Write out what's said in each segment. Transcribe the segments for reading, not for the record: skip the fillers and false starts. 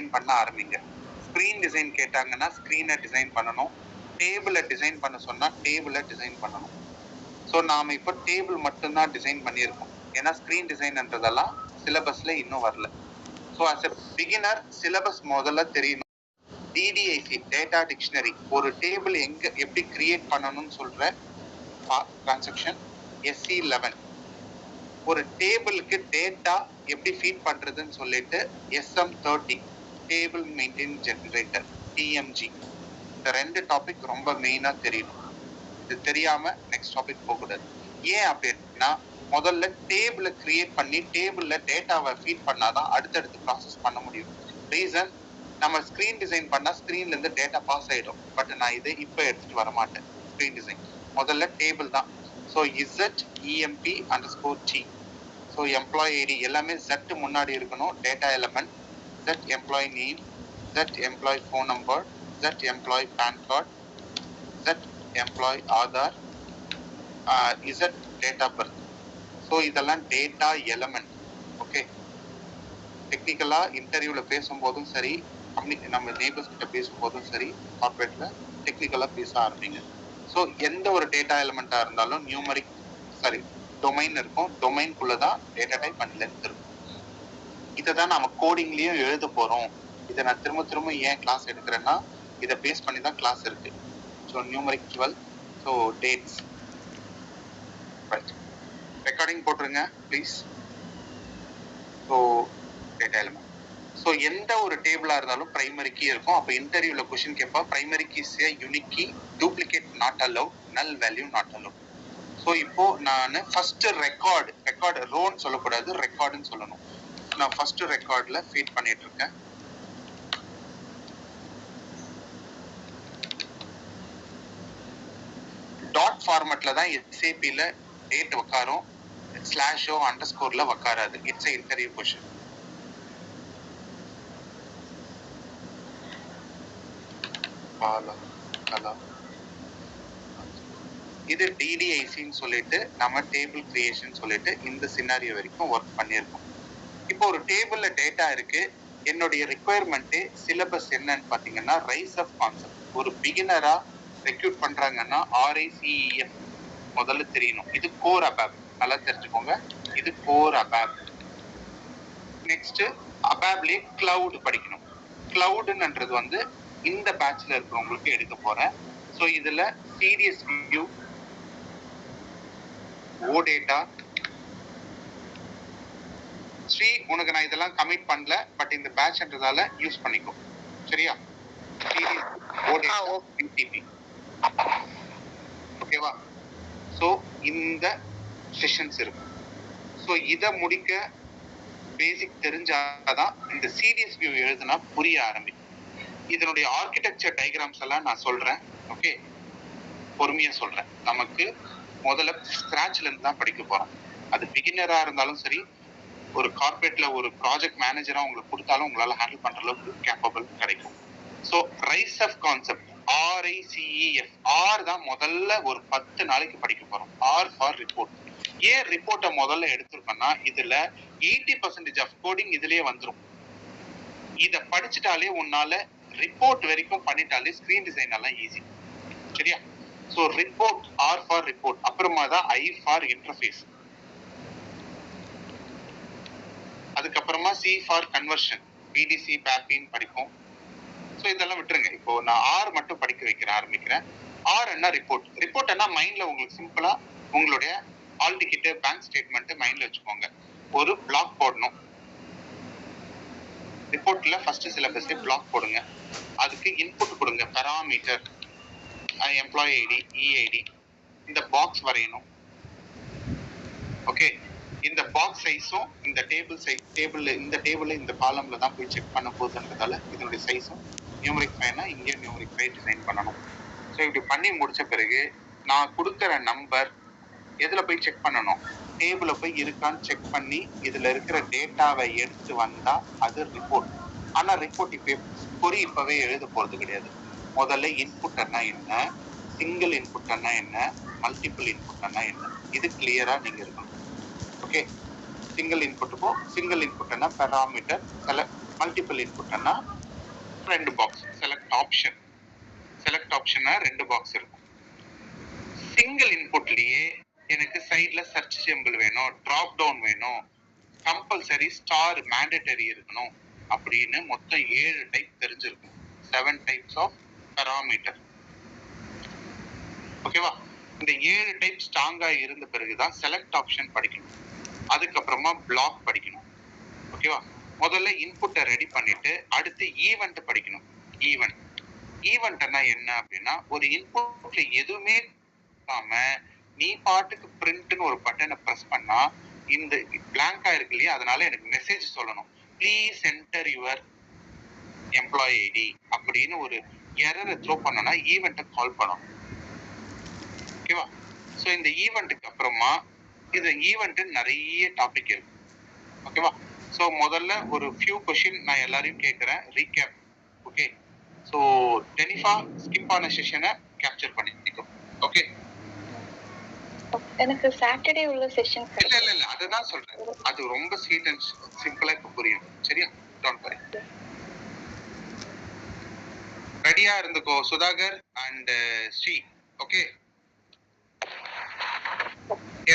Design பண்ண ஆரம்பிங்க. Screen design கேட்டாங்கன்னா ஸ்க்ரீனை டிசைன் பண்ணணும். டேபிளை டிசைன் பண்ண சொன்னால் டேபிளை டிசைன் பண்ணணும். ஸோ நாம் இப்போ டேபிள் மட்டும்தான் டிசைன் பண்ணியிருக்கோம். ஏன்னா ஸ்க்ரீன் டிசைன்ன்றதெல்லாம் சிலபஸில் இன்னும் வரல. So as a beginner syllabus முதல்ல தெரியணும். டிடிஐசி டேட்டா டிக்ஷனரி ஒரு டேபிள் எப்படி கிரியேட் பண்ணணும்னு சொல்ற டிரான்சாக்ஷன். SC11 ஒரு டேபிளுக்கு டேட்டா எப்படி ஃபீட் பண்றதுன்னு சொல்லிட்டு SM30 table maintain generator TMG. இந்த 2 டாபிக் ரொம்ப மெயினா தெரியணும். இது தெரியாம நெக்ஸ்ட் டாபிக் போகக்கூடாது. ஏன் அப்படின்னா முதல்ல டேபிளை கிரியேட் பண்ணி டேபிள்ல டேட்டாவை ஃபீட் பண்ணாதான் அடுத்தடுத்து ப்ராசஸ் பண்ண முடியும். ரீசன், நம்ம ஸ்க்ரீன் டிசைன் பண்ணா ஸ்க்ரீன்ல இருந்து டேட்டா பாஸ் ஆயிடும். பட் நான் இதை இப்போ எடுத்துட்டு வர மாட்டேன். ஸ்க்ரீன் டிசைன் முதல்ல டேபிள் தான். So ZEMP_T. So employee ID எல்லாமே Z முன்னாடி இருக்கணும். Data element Z employee name, Z employee phone number, Z employee PAN card, Z employee Aadhaar, Z date of birth. So இதெல்லாம் டேட்டா எலமெண்ட். ஓகே, டெக்னிக்கலா இன்டர்வியூல பேசும்போதும் சரி, நம்ம நெய்பர்ஸ் கிட்ட பேசும்போதும் சரி, கார்பரேட்ல டெக்னிக்கலா பேச ஆரம்பிங்க. ஸோ எந்த ஒரு டேட்டா எலிமெண்டா இருந்தாலும் நியூமரிக் டொமைன் இருக்கும். டொமைன்குள்ளதான் டேட்டா டைப் அண்ட் லென்த் இருக்கும். இதை தான் நம்ம கோடிங்லயும் எழுத போறோம். இதை நான் திரும்ப திரும்ப ஏன் கிளாஸ் எடுக்கிறேன்னா இதை பேஸ் பண்ணி தான் கிளாஸ் இருக்கு. So numeric 12. So dates right. Recording போட்டுருங்க please. So data element. So எந்த ஒரு டேபிளா இருந்தாலும் பிரைமரி கீ இருக்கும். அப்போ இன்டர்வியூல கொஸ்டின் கேட்பா primary keys unique key, duplicate not allowed, null value not allowed. So இப்போ நான் ஃபர்ஸ்ட் ரெக்கார்டு ரோன்னு சொல்லக்கூடாது, ரெக்கார்டுன்னு சொல்லணும். நான் ஃபர்ஸ்ட் ரெக்கார்ட்ல ஃபீட் பண்ணிட்டு இருக்கேன். டாட் ஃபார்மேட்ல தான் SAPல டேட் உட்காரும், ஸ்லாஷோ அண்டர்ஸ்கோர்ல உட்காராது. It's interview question. இது DDICன்னு சொல்லிட்டு நம்ம டேபிள் கிரியேஷன் சொல்லிட்டு இந்த சினாரியோ வரைக்கும் ஒர்க் பண்ணியிருக்கோம். இப்போ ஒரு டேபிள்ல டேட்டா இருக்கு. என்னுடைய ரிக்குவயர்மெண்ட் சிலபஸ் என்னன்னு பாத்தீங்கன்னா ரைஸ் ஆஃப் கான்செப்ட். ஒரு பிகினரா ரெக்ரூட் பண்றாங்கன்னா RICEF முதல்ல தெரியணும். இது கோர் அபாப், நல்லா தெரிஞ்சுக்கோங்க. இது கோர் அபாப். நெக்ஸ்ட் அபாப்லயே கிளவுட் படிக்கணும். கிளவுடுன்றது வந்து இந்த பேட்ச்ல இருக்கிறவங்களுக்கு எடுக்க போறேன். ஸோ இதுல சீரியஸ் வியூ, OData, ஸ்ரீ உனக்கு நான் இதெல்லாம் கமிட் பண்ணல, பட் இந்த பேட்ச்ன்றதால யூஸ் பண்ணிக்கோ, சரியா? ஓகேவா? ஸோ இந்த செஷன்ஸ் இருக்கு. ஸோ இதை முடிக்க பேசிக் தெரிஞ்சாதான் இந்த சீரியஸ் வியூ எழுதுனா புரிய ஆரம்பிக்கும். இதனுடைய ஆர்கிடெக்சர் டயக்ராம்ஸ் எல்லாம் நான் சொல்றேன். ஓகே, பொறுமையா சொல்றேன். நமக்கு முதல்ல ஸ்கிராச்ல இருந்து தான் படிக்க போறோம். அது பிகினரா இருந்தாலும் சரி, ஒரு கார்பரேட்ல ஒரு ப்ராஜெக்ட் மேனேஜரா உங்களுக்கு கொடுத்தாலும் உங்களால ஹேண்டில் பண்ற அளவுக்கு கேப்பபிள் கிடைக்கும். So RICE of concept RICEF. R தான் முதல்ல ஒரு 10 நாளைக்கு படிக்க போறோம். R for report. ஏன் ரிப்போர்ட்டை முதல்ல எடுத்திருக்கோம்னா இதுல 80% ஆஃப் கோடிங் இதுலயே வந்துடும். இதை படிச்சுட்டாலே உன்னால ரிப்போர்ட் வரைக்கும் பண்ணிட்டாலே ஸ்கிரீன் டிசைன் எல்லாம் ஈஸி, சரியா? So report, R for report. அப்புறமா தான் I ஃபார் இன்டர்ஃபேஸ். அதுக்கப்புறமா C ஃபார் கன்வர்ஷன், BDC பேப்பின்னு படிப்போம். ஸோ இதெல்லாம் விட்டுருங்க. இப்போ நான் ஆர் மட்டும் படிக்க ஆரம்பிக்கிறேன். ஆர் என்ன ரிப்போர்ட். ரிப்போர்ட் என்ன மைண்ட்ல உங்களுக்கு சிம்பிளா உங்களுடைய ஆல் டிக்கெட், பேங்க் ஸ்டேட்மெண்ட் மைண்ட்ல வச்சுக்கோங்க. ஒரு பிளாக் போடணும். ரிப்போர்ட்ல ஃபர்ஸ்ட் சிலபஸ் பிளாக் போடுங்க. அதுக்கு இன்புட் கொடுங்க. பாராமீட்டர், எம்ப்ளாயி ஐடி, EID, இந்த பாக்ஸ் வரையணும். ஓகே, இந்த பாக்ஸ் சைஸும் இந்த டேபிள் சைஸ், இந்த டேபிள் இந்த காலம்ல தான் போய் செக் பண்ண போகுதுன்றதால இதனுடைய சைஸும் நியூமரிக் ஃபைனா இங்கே நியூமரிக் ஃபை டிசைன் பண்ணணும். ஸோ இப்படி பண்ணி முடிச்ச பிறகு நான் கொடுக்குற நம்பர் எதுல போய் செக் பண்ணணும்? டேபிள போய் இருக்கான்னு செக் பண்ணி இதுல இருக்கிற டேட்டாவை எடுத்து வந்தா அது ரிப்போர்ட். ஆனா ரிப்போர்ட் இப்பவே எழுத போறது கிடையாது. முதல்ல இன்புட்னா என்ன, சிங்கிள் இன்புட்னா என்ன, மல்டிபிள் இன்புட்னா என்ன, இது கிளியரா நீங்க இருக்கணும். ஓகே, சிங்கிள் இன்புட்டுக்கும் சிங்கிள் இன்புட்னா பாராமீட்டர் மல்டிபிள் இன்புட்னா 2 பாக்ஸ். செலக்ட் ஆப்ஷனா 2 பாக்ஸ் இருக்கும். சிங்கிள் இன்புட்லயே எனக்கு சைட்ல சர்ச் சிம்பிள் வேணும், டிராப் டவுன் வேணும், கம்பல்சரி ஸ்டார் மேண்டேட்டரி இருக்கணும் அப்படின்னு மொத்தம் 7 டைப் தெரிஞ்சிருக்கும். 7 டைப்ஸ் ஆஃப் பாராமீட்டர். ஓகேவா? இந்த 7 டைப் ஸ்ட்ராங்கா இருந்த பிறகுதான் செலக்ட் ஆப்ஷன் படிக்கணும். அதுக்கப்புறமா பிளாக் படிக்கணும். ஓகேவா? முதல்ல இன்புட்டை ரெடி பண்ணிட்டு அடுத்து ஈவெண்ட் படிக்கணும். ஈவெண்ட்னா என்ன அப்படின்னா, ஒரு இன்புட்ல எதுவுமே நீ பாட்டுக்கு பிரிண்ட்னு ஒரு பட்டனை பிரஸ் பண்ணா இந்த பிளாங்கா இருக்கு இல்லையா, அதனால எனக்கு மெசேஜ் சொல்லணும், please enter your employee ID அப்படின்னு ஒரு எரரை த்ரோ பண்ணனா ஈவெண்ட்டை கால் பண்ணணும். ஓகேவா? ஸோ இந்த ஈவெண்ட்டுக்கு அப்புறமா இது ஈவெண்ட் நிறைய டாபிக் இருக்கு. ஓகேவா? ஸோ முதல்ல ஒரு ஃபியூ கொஸ்டின் நான் எல்லாரையும் கேட்குறேன், ரீகேப். ஓகே, ஸோ டெனிஃபா ஸ்கிப் ஆன செஷனை கேப்சர் பண்ணிக்கோ. ஓகே, எனக்கு சாட்டர்டே உள்ள செஷன் இல்ல அதுதான் சொல்றேன். அது ரொம்ப ஸ்வீட் அண்ட் சிம்பிளா இப்ப புரியும். சரியா? Don't worry. ரெடியா இருந்துக்கோ Sudhakar and Sri. Okay,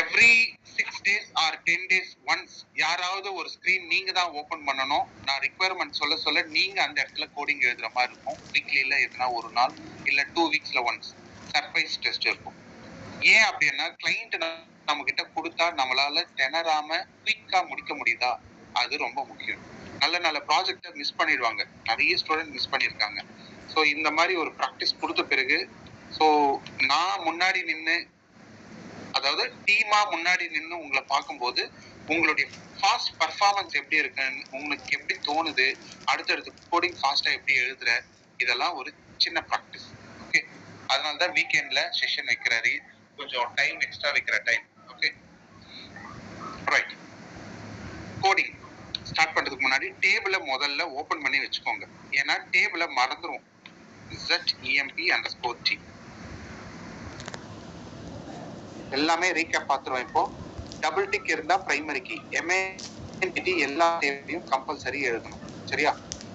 every 6 days or 10 days once யாராவது ஒரு ஸ்கிரீன் நீங்க தான் ஓபன் பண்ணணும். நான் ரிக்வயர்மெண்ட் சொல்ல நீங்க அந்த இடத்துல கோடிங் எழுதுற மாதிரி இருக்கும். வீக்லில எதுனா ஒரு நாள் இல்ல 2 weeksல ஒன்ஸ் சர்ப்ரைஸ் டெஸ்ட் இருக்கும். ஏன் அப்படின்னா கிளைண்ட் நம்ம கிட்ட கொடுத்தா நம்மளால திணறாம குயிக்கா முடிக்க முடியுதா, அது ரொம்ப முக்கியம். நல்ல ப்ராஜெக்டை மிஸ் பண்ணிடுவாங்க, நிறைய ஸ்டூடெண்ட் மிஸ் பண்ணியிருக்காங்க. ஸோ இந்த மாதிரி ஒரு ப்ராக்டிஸ் கொடுத்த பிறகு, ஸோ நான் முன்னாடி நின்று, அதாவது டீமா முன்னாடி நின்று உங்களை பார்க்கும்போது உங்களுடைய ஃபாஸ்ட் பர்ஃபார்மன்ஸ் எப்படி இருக்குன்னு உங்களுக்கு எப்படி தோணுது, அடுத்தடுத்து கோடிங் ஃபாஸ்டா எப்படி எழுதுற, இதெல்லாம் ஒரு சின்ன ப்ராக்டிஸ். ஓகே, அதனால தான் வீக்கெண்ட்ல செஷன் வைக்கிறாரு, கொஞ்சம் டைம் எக்ஸ்ட்ரா வைக்கிற time. Okay, right. Coding start பண்றதுக்கு முன்னாடி டேபிளை முதல்ல ஓபன் பண்ணி வச்சுக்கோங்க. ஏன்னா டேபிளை மறந்துடும். ZEMP_T எல்லாமே ரீகேப் பார்த்துருவோம். இப்போ டபுள் டிக் இருந்தா பிரைமரி கீ, MANT எல்லா டேபிளையும் கம்பல்சரி எழுதணும். சரியா?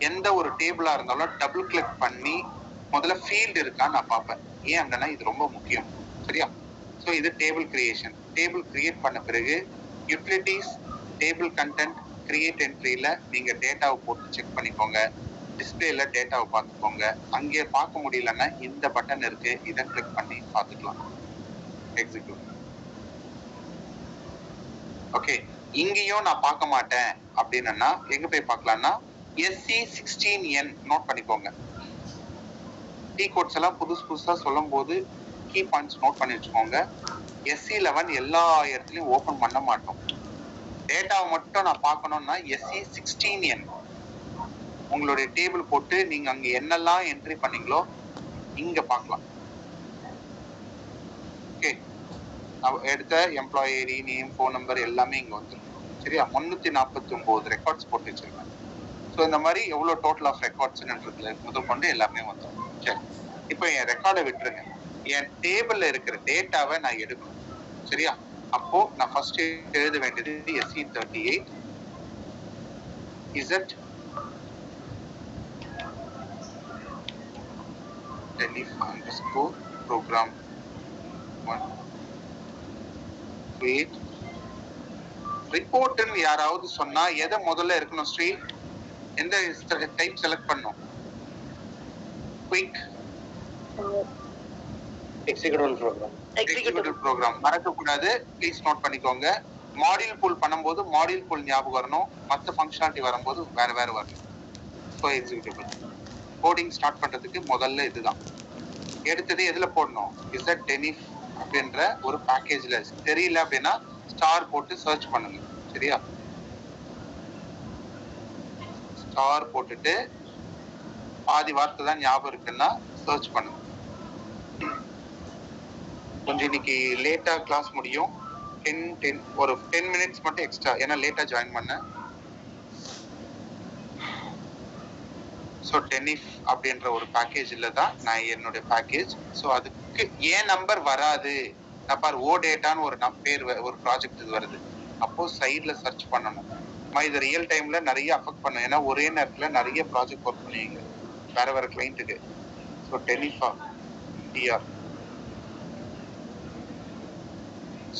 எந்த ஒரு டேபிளா இருந்தாலும் டபுள் கிளிக் பண்ணி முதல்ல ஃபீல்டு இருக்கான்னு நான் பார்ப்பேன். ஏன் அப்படின்னா இது ரொம்ப முக்கியம். சரியா? ஸோ இது டேபிள் கிரியேஷன். டேபிள் கிரியேட் பண்ண பிறகு யூட்டிலிட்டிஸ், டேபிள் கண்டென்ட், கிரியேட் என்ட்ரியில நீங்க டேட்டாவை போட்டு செக் பண்ணிக்கோங்க. டிஸ்பிளேல டேட்டாவை பார்த்துக்கோங்க. அங்கே பார்க்க முடியலன்னா இந்த பட்டன் இருக்கு, இதை கிளிக் பண்ணி பார்த்துக்கலாம். எக்ஸிக்யூட். ஓகே, இங்கேயும் நான் பார்க்க மாட்டேன் அப்படின்னா எங்க போய் பார்க்கலாம்னா SC16N நோட் பண்ணிக்கோங்க. கீ கோட்ஸ் எல்லாம் புதுசா சொல்லும் போது கீ பாயிண்ட்ஸ் நோட் பண்ணி வச்சுக்கோங்க. SC11 எல்லா இடத்துலயும் ஓபன் பண்ண மாட்டோம். டேட்டாவை மட்டும் நான் பார்க்கணும்னா SC16N உங்களுடைய டேபிள் போட்டு நீங்க அங்க என்னெல்லாம் என்ட்ரி பண்ணீங்களோ இங்க பார்க்கலாம். ஓகே, எடுத்த employee ID, name, phone number எல்லாமே இங்க வந்துடும். சரியா? 349 ரெக்கார்ட்ஸ் போட்டு வச்சிருக்கேன். ஸோ இந்த மாதிரி எவ்வளவு டோட்டல் ஆஃப் ரெக்கார்ட்ஸ்ன்றதுல முதல் கொண்டு எல்லாமே வந்துடும். சரி, இப்போ என் ரெக்கார்டை விட்டுருங்க. என் டேபிள்ல இருக்கிற டேட்டாவை நான் எடுக்கணும். சரியா? அப்போ நான் ஃபர்ஸ்ட் எழுத வேண்டியது SC38 Z Tenif_program 1 create ரிப்போர்ட்னு யாராவது சொன்னா எதை முதல்ல இருக்கணும்? ஸ்ரீ, எந்த டைப் செலக்ட் பண்ணும்? குயிக் எக்ஸிக்யூட்டிவ் ப்ரோக்ராம் மறக்க கூடாது. ப்ளீஸ் நோட் பண்ணிக்கோங்க. மாடியூல் பூல் பண்ணும்போது மாடியூல் பூல் ஞாபகம் வரணும், மற்ற ஃபங்க்ஷனாலிட்டி வரும்போது வேற வரணும். ஸோ எக்ஸிக்யூட்டிவ் கோடிங் ஸ்டார்ட் பண்றதுக்கு முதல்ல இதுதான். எடுத்தது எதுல போடணும்? Tenif அப்படின்ற ஒரு பேக்கேஜ்ல. தெரியல அப்படின்னா ஸ்டார் போட்டு சர்ச் பண்ணுங்க. சரியா? ஸ்டார் போட்டுட்டு பாதி வார்த்தை தான் ஞாபகம் இருக்குன்னா சர்ச் பண்ணுங்க. கொஞ்சம் இன்னைக்கு லேட்டா கிளாஸ் முடியும். 10 ஒரு 10 மினிட்ஸ் மட்டும் எக்ஸ்ட்ரா, ஏன்னா லேட்டா ஜாயின் பண்ணேன். ஸோ Tenif அப்படின்ற ஒரு பேக்கேஜ்ல தான் நான் என்னுடைய பேக்கேஜ். ஸோ அதுக்கு ஏன் நம்பர் வராது, நான் பாரு ஓ டேட்டான்னு ஒரு பேர் ஒரு ப்ராஜெக்ட் இது வருது. அப்போ சைட்ல சர்ச் பண்ணணும். இது ரியல் டைம்ல நிறைய அஃபெக்ட் பண்ணும். ஏன்னா ஒரே நேரத்துல நிறைய ப்ராஜெக்ட் ஒர்க் பண்ணுவீங்க வேற கிளைண்ட்டுக்கு. ஸோ டெலிஃபா டிஆர்.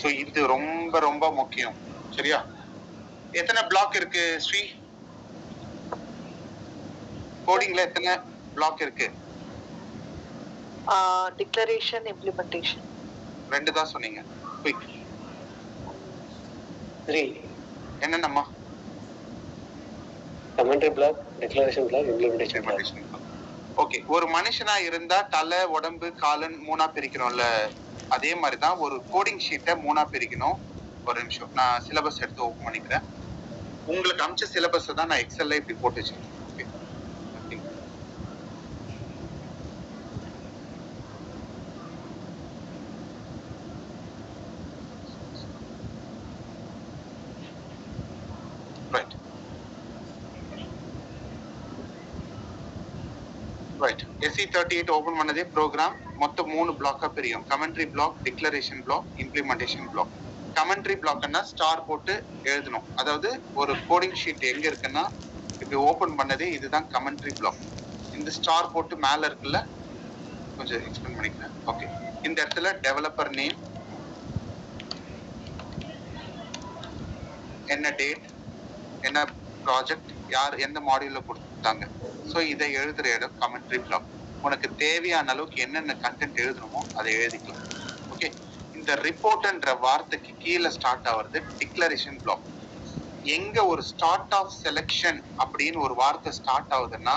ஸோ இது ரொம்ப ரொம்ப முக்கியம். சரியா? எத்தனை பிளாக் இருக்கு ஸ்ரீ? கோடிங்ல எத்தனை பிளாக் இருக்கு? Declaration, implementation. 2 தான் சொன்னீங்க. குயிக். 3. என்னன்னம்மா? Commentary block, declaration block, implementation block. Okay. ஒரு மனுஷனா இருந்தா தலை, உடம்பு, காலன் 3ஆ பிரிக்கிறோம்ல, அதே மாதிரி தான் ஒரு கோடிங் ஷீட்டை 3ஆ பிரிக்கணும். ஒரு நிமிஷம், நான் சிலபஸ் எடுத்து ஓப்பன் பண்ணிக்கிறேன். உங்களுக்கு அமிச்ச சிலபஸ் தான் நான் எக்ஸல்ல இப்படி போட்டு வச்சிருக்கேன். ரைட். SE38 ஓபன் பண்ணதே ப்ரோக்ராம் மொத்தம் 3 பிளாக்கா பிரியும். Commentary block, declaration block, implementation block. Commentary பிளாக்னா ஸ்டார் போட்டு எழுதணும். அதாவது ஒரு கோடிங் ஷீட் எங்க இருக்குன்னா இப்படி ஓபன் பண்ணதே இதுதான் கமெண்ட்ரி பிளாக். இந்த ஸ்டார் போட்டு மேல இருக்குல்ல, கொஞ்சம் எக்ஸ்பிளைன் பண்ணிக்கிறேன். ஓகே. இந்த இடத்துல டெவலப்பர் நேம், என்ன டேட், என்ன ப்ராஜெக்ட், யார் எந்த மாடியூல்ல கொடுத்தாங்க. ஸோ இதை எழுதுற இடம் கமெண்ட்ரி பிளாக். உனக்கு தேவையான அளவுக்கு என்னென்ன கண்டென்ட் எழுதணுமோ அதை எழுதிக்கலாம். ஓகே. இந்த ரிப்போர்ட்ன்ற வார்த்தைக்கு கீழே ஸ்டார்ட் ஆகுறது டிக்ளரேஷன் பிளாக். எங்க ஒரு ஸ்டார்ட் ஆஃப் செலெக்ஷன் அப்படின்னு ஒரு வார்த்தை ஸ்டார்ட் ஆகுதுன்னா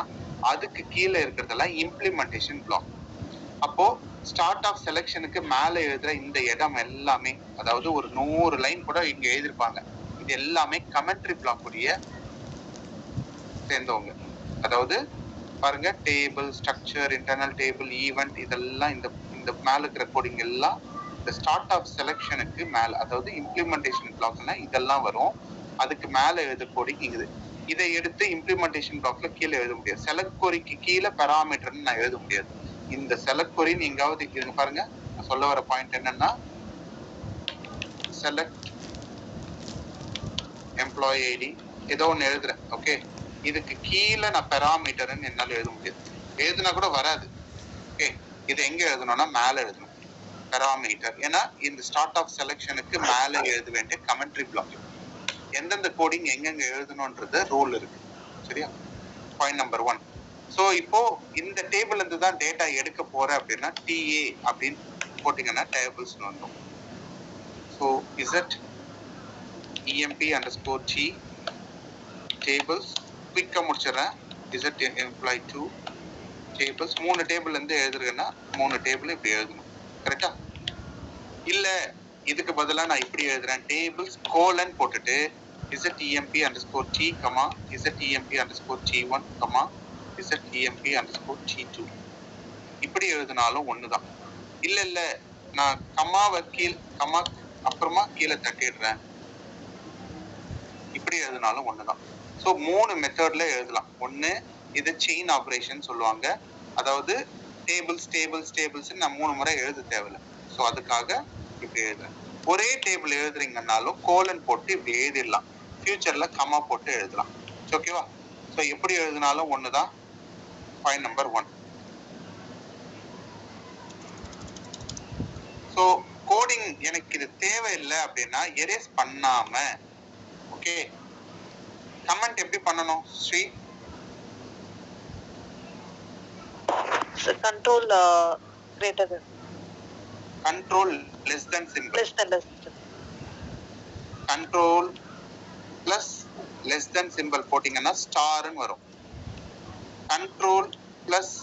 அதுக்கு கீழே இருக்கிறதெல்லாம் இம்ப்ளிமெண்டேஷன் பிளாக். அப்போ ஸ்டார்ட் ஆஃப் செலெக்ஷனுக்கு மேல எழுதுற இந்த இடம் எல்லாமே, அதாவது ஒரு 100 லைன் கூட இங்க எழுதிருப்பாங்க, இது எல்லாமே கமெண்ட்ரி பிளாக் உடைய சேர்ந்தவங்க. அதாவது பாருங்க, table, structure, internal table, event, இதெல்லாம் இந்த மேல இருக்கிற கோடிங் எல்லாம் இந்த ஸ்டார்ட் ஆஃப் செலெக்ஷனுக்கு மேல, அதாவது இம்ப்ளிமெண்டேஷன் பிளாக்னா இதெல்லாம் வரும். அதுக்கு மேல எழுத கோடிங் இது. இதை எடுத்து இம்ப்ளிமெண்டேஷன் பிளாக்ல கீழே எழுத முடியாது. செலக்ட் கொரிக்கு கீழே பெராமீட்டர்னு நான் எழுத முடியாது. இந்த செலக்ட் கொரி நீங்காவது இதுங்க பாருங்க, நான் சொல்ல வர பாயிண்ட் என்னன்னா, செலக்ட் எம்ப்ளாயி ஐடி ஏதோ ஒன்று எழுதுறேன். ஓகே. இதுக்கு கீழே நான் பெராமீட்டர்னு என்னால எழுத முடியாது. எழுதுனா கூட வராது. ஓகே. இது எங்க எழுதணும்னா மேல எழுதணும் பெராமீட்டர். ஏன்னா இந்த ஸ்டார்ட் ஆஃப் செலெக்ஷனுக்கு மேல எழுத வேண்டிய கமெண்ட்ரி பிளாக் எந்தெந்த கோடிங் எங்கெங்க எழுதணும்ன்றது ரூல் இருக்கு. சரியா? Point number 1. ஸோ இப்போ இந்த டேபிள் இருந்து தான் டேட்டா எடுக்க போறேன் அப்படின்னா TA அப்படின்னு போட்டீங்கன்னா டேபிள்ஸ் வந்துடும். So Z EMP_T tables. குவிக்கா முடிச்சிடறேன். Z employee 2 tables. 3 டேபிள் இருந்து எழுதுறேன்னா 3 டேபிள் இப்படி எழுதணும். கரெக்டா? இல்ல இதுக்கு பதிலா நான் இப்படி எழுதுறேன், டேபிள்ஸ் கோலன் போட்டுட்டு ZEMP_T, ZEMP_T1, ZEMP_T2 இப்படி எழுதினாலும் ஒண்ணுதான். இல்ல நான் கம்மாவை கம்மா அப்புறமா கீழே தட்டிடுறேன், இப்படி எழுதினாலும் ஒண்ணுதான். ஸோ 3 மெத்தட்ல எழுதலாம். ஒண்ணு இது செயின் ஆபரேஷன் சொல்லுவாங்க. அதாவது டேபிள்ஸ் நான் 3 முறை எழுத தேவையில்லை. ஸோ அதுக்காக இப்படி எழுதுறேன். ஒரே டேபிள் எழுதுறீங்கன்னாலும் கோலன் போட்டு இப்படி எழுதிடலாம். ஃபியூச்சர்ல கம்மா போட்டு எழுதலாம். ஓகேவா? ஸோ எப்படி எழுதினாலும் ஒண்ணுதான். Point number 1. ஸோ கோடிங் எனக்கு இது தேவையில்லை அப்படின்னா எரேஸ் பண்ணாம, ஓகே, கமெண்ட் எப்படி பண்ணணும் Sri? Control greater than, control less than symbol, less than. Control plus less than symbol போட்டீங்கன்னா ஸ்டார்னு வரும். Control plus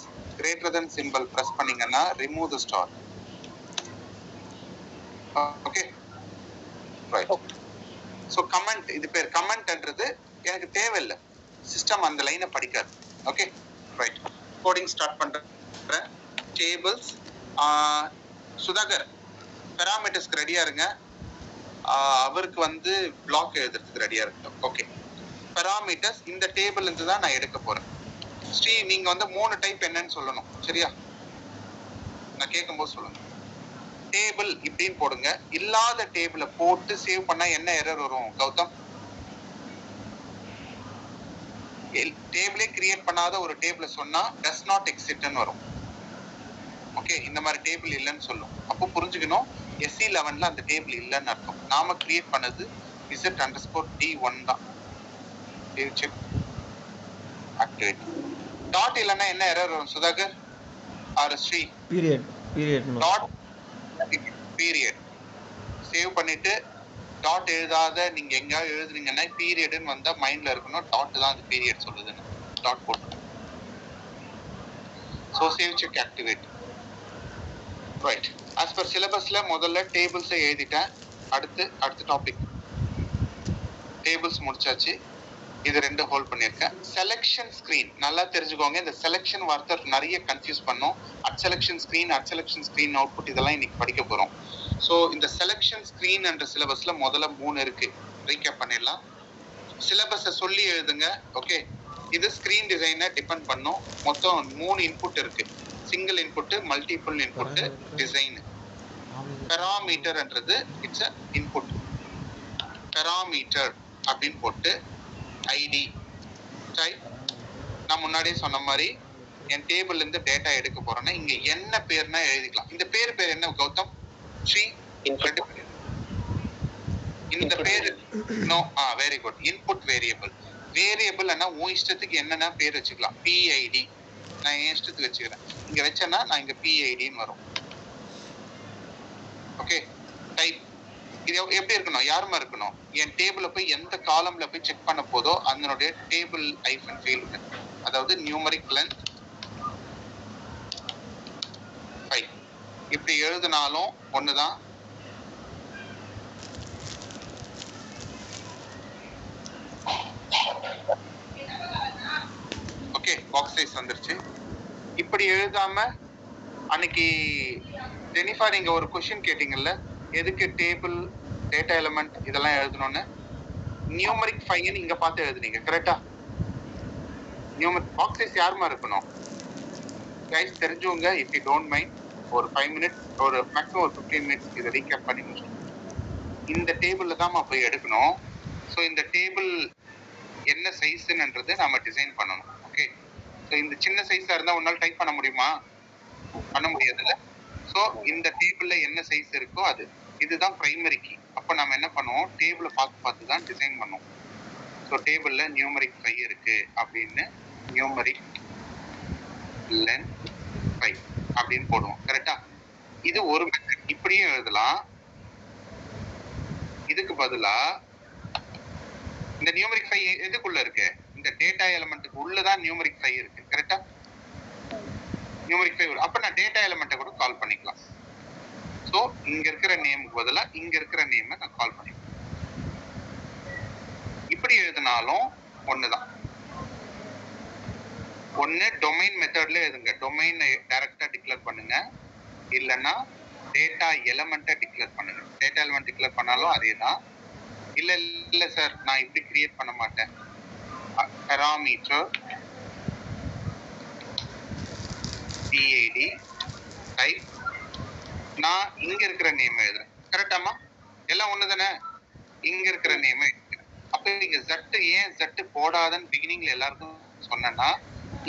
greater than symbol press பண்ணீங்கன்னா remove the star. Okay, right. So comment, இது பேர் கமெண்ட்ன்றது எனக்கு தேவையில்லை, சிஸ்டம் அந்த லைனை படிக்காது. Okay, right. கோடிங் ஸ்டார்ட் பண்றேன். டேபிள்ஸ். சுதாகர் பெராமீட்டர்ஸ்க்கு ரெடியா இருங்க. அவருக்கு வந்து பிளாக் எழுதுறதுக்கு ரெடியா இருக்கட்டும். ஓகே, பெராமீட்டர்ஸ் இந்த டேபிள் இருந்து தான் நான் எடுக்க போறேன். ஸ்ரீ நீங்க வந்து 3 டைப் என்னன்னு சொல்லணும். சரியா? நான் கேட்கும்போது சொல்லுங்க. டேபிள் இப்படின்னு போடுங்க. இல்லாத டேபிளை போட்டு சேவ் பண்ணா என்ன எரர் வரும் கௌதம்? டேபிளே கிரியேட் பண்ணாத ஒரு டேபிள சொன்னா டஸ் நாட் எக்ஸிட்னு வரும். ஓகே, இந்த மாதிரி டேபிள் இல்லைன்னு சொல்லும். அப்போ புரிஞ்சுக்கணும் SE11ல அந்த டேபிள் இல்லைன்னு அர்த்தம். நாம கிரியேட் பண்ணது Z_D1 தான். Check activate. டாட் இல்லைன்னா என்ன எரர் வரும் Sudhakar or Sri? Period dot period save பண்ணிட்டு டாட் எழுதாத நீங்க எங்கேயாவது எழுதுனீங்கன்னா பீரியட்னு வந்தா மைண்ட்ல இருக்கணும் டாட் தான் அது பீரியட் சொல்லுதுன்னு டாட் போட்டு. So save check activate. Right, as per சிலபஸ்ல முதல்ல டேபிள்ஸை எழுதிட்டேன். அடுத்த டாபிக் டேபிள்ஸ் முடிச்சாச்சு. இது 2 ஹோல்ட் பண்ணியிருக்கேன். செலெக்ஷன் ஸ்கிரீன் நல்லா தெரிஞ்சுக்கோங்க. இந்த செலெக்ஷன் வார்த்தை நிறைய கன்ஃபியூஸ் பண்ணும். செலெக்ஷன் ஸ்கிரீன் அவுட்புட் இதெல்லாம் இன்னைக்கு படிக்க போறோம். ஸோ இந்த செலெக்ஷன் ஸ்கிரீன் என்ற சிலபஸ்ல முதல்ல 3 இருக்கு. ரீகேப் பண்ணிடலாம். சிலபஸை சொல்லி எழுதுங்க. ஓகே, இது ஸ்கிரீன் டிசைனை டிபெண்ட் பண்ணும். மொத்தம் 3 இன்புட் இருக்கு. Single input, multiple input, design. பெராமீட்டர்ன்றது இட்ஸ் அ இன்புட். பெராமீட்டர் அப்படின்னு போட்டு ஐடி டைப். நான் முன்னாடியே சொன்ன மாதிரி என் டேபிள்ல இருந்து டேட்டா எடுக்க போறேன்னா இங்க என்ன பேர்னா எழுதிக்கலாம். இந்த பேர் என்ன கௌதம்? ஸ்ரீ. இந்த பேர் no. Very good. Input variable. வேரியபிள்னா உன் இஷ்டத்துக்கு என்னென்ன பேர் வச்சுக்கலாம். PID நான் என் இஷ்டத்துக்கு வச்சுக்கிறேன். இங்க வச்சேன்னா நான் இங்க PIDன்னு வரும். Okay, type. இது எப்படி இருக்கணும்? யாருமா இருக்கணும்? என் டேபிள்ல போய் எந்த காலம்ல போய் செக் பண்ண போதோ அதனுடைய டேபிள் ஐஃபன் ஃபீல்ட், அதாவது நியூமரிக் லென்த் 5 இப்படி எழுதினாலும் ஒண்ணுதான். ஓகே, பாக்ஸ் சைஸ் வந்துருச்சு. இப்படி எழுதாம அன்னைக்கு ஜெனிஃபா நீங்க ஒரு கொஸ்டின் கேட்டீங்கல்ல, எதுக்கு டேபிள் டேட்டா எலிமெண்ட் இதெல்லாம் எழுதணும்னு. நியூமரிக் 5 இங்க பார்த்து எழுதுனீங்க கரெக்டா? நியூமரிக் பாக்ஸ் சைஸ் யாருமா இருக்கணும்? கைஸ் தெரிஞ்சவங்க இஃப் யூ டோன்ட் மைண்ட் ஒரு 5 மினிட்ஸ், ஒரு மேக்ஸிமம் ஒரு 15 மினிட்ஸ் இதை ரீகேப் பண்ணி முடிச்சோம். இந்த டேபிள்ல தான் போய் எடுக்கணும். ஸோ இந்த டேபிள் என்ன சைஸ்ன்றதை நாம டிசைன் பண்ணணும். ஓகே, ஸோ இந்த சின்ன சைஸா இருந்தா உன்னால டைப் பண்ண முடியுமா? பண்ண முடியாதுல்ல. ஸோ இந்த டேபிள்ல என்ன சைஸ் இருக்கோ அது இதுதான் பிரைமரி கீ. அப்போ நம்ம என்ன பண்ணுவோம்? டேபிளை பார்த்து தான் டிசைன் பண்ணுவோம். ஸோ டேபிள்ல நியூமரிக் 5 இருக்கு அப்படின்னு நியூமரிக் லென்த் 5 அப்படின்னு போடுவோம். கரெக்டா? இது ஒரு மெத்தட். இப்படியும் எழுதலாம். இதுக்கு பதிலா இந்த நியூமரிக் 5 எதுக்குள்ள இருக்கு? இந்த டேட்டா எலிமெண்ட்டுக்கு உள்ளதான் நியூமரிக் 5 இருக்கு. கரெக்டா? நியூமரிக் 5 அப்ப நான் டேட்டா எலிமெண்ட்டை கூட கால் பண்ணிக்கலாம். சோ இங்க இருக்கிற நேமுக்கு பதிலா இங்க இருக்கிற நேமை நான் கால் பண்ணிக்கலாம். இப்படி எழுதினாலும் ஒண்ணுதான். ஒன்னு டொமைன் மெத்தட்ல எழுதுங்க. டொமைன் டைரக்டா டிக்ளேர் பண்ணுங்க. இல்லைன்னா டேட்டா எலிமெண்ட்டை டிக்ளேர் பண்ணுங்க. டேட்டா எலிமெண்ட் டிக்ளேர் பண்ணாலும் அதே தான். இல்ல சார் நான் இப்படி கிரியேட் பண்ண மாட்டேன். Parameter PID type. நான் இங்க இருக்கிற நேம் எழுதுறேன். கரெக்டாமா? எல்லாம் ஒண்ணு தானே? இங்க இருக்கிற நேம் எழுதுறேன். அப்ப இங்க Z ஏன் Z போடாதன்னு பிகினிங்ல எல்லாருக்கும் சொன்னேன்னா,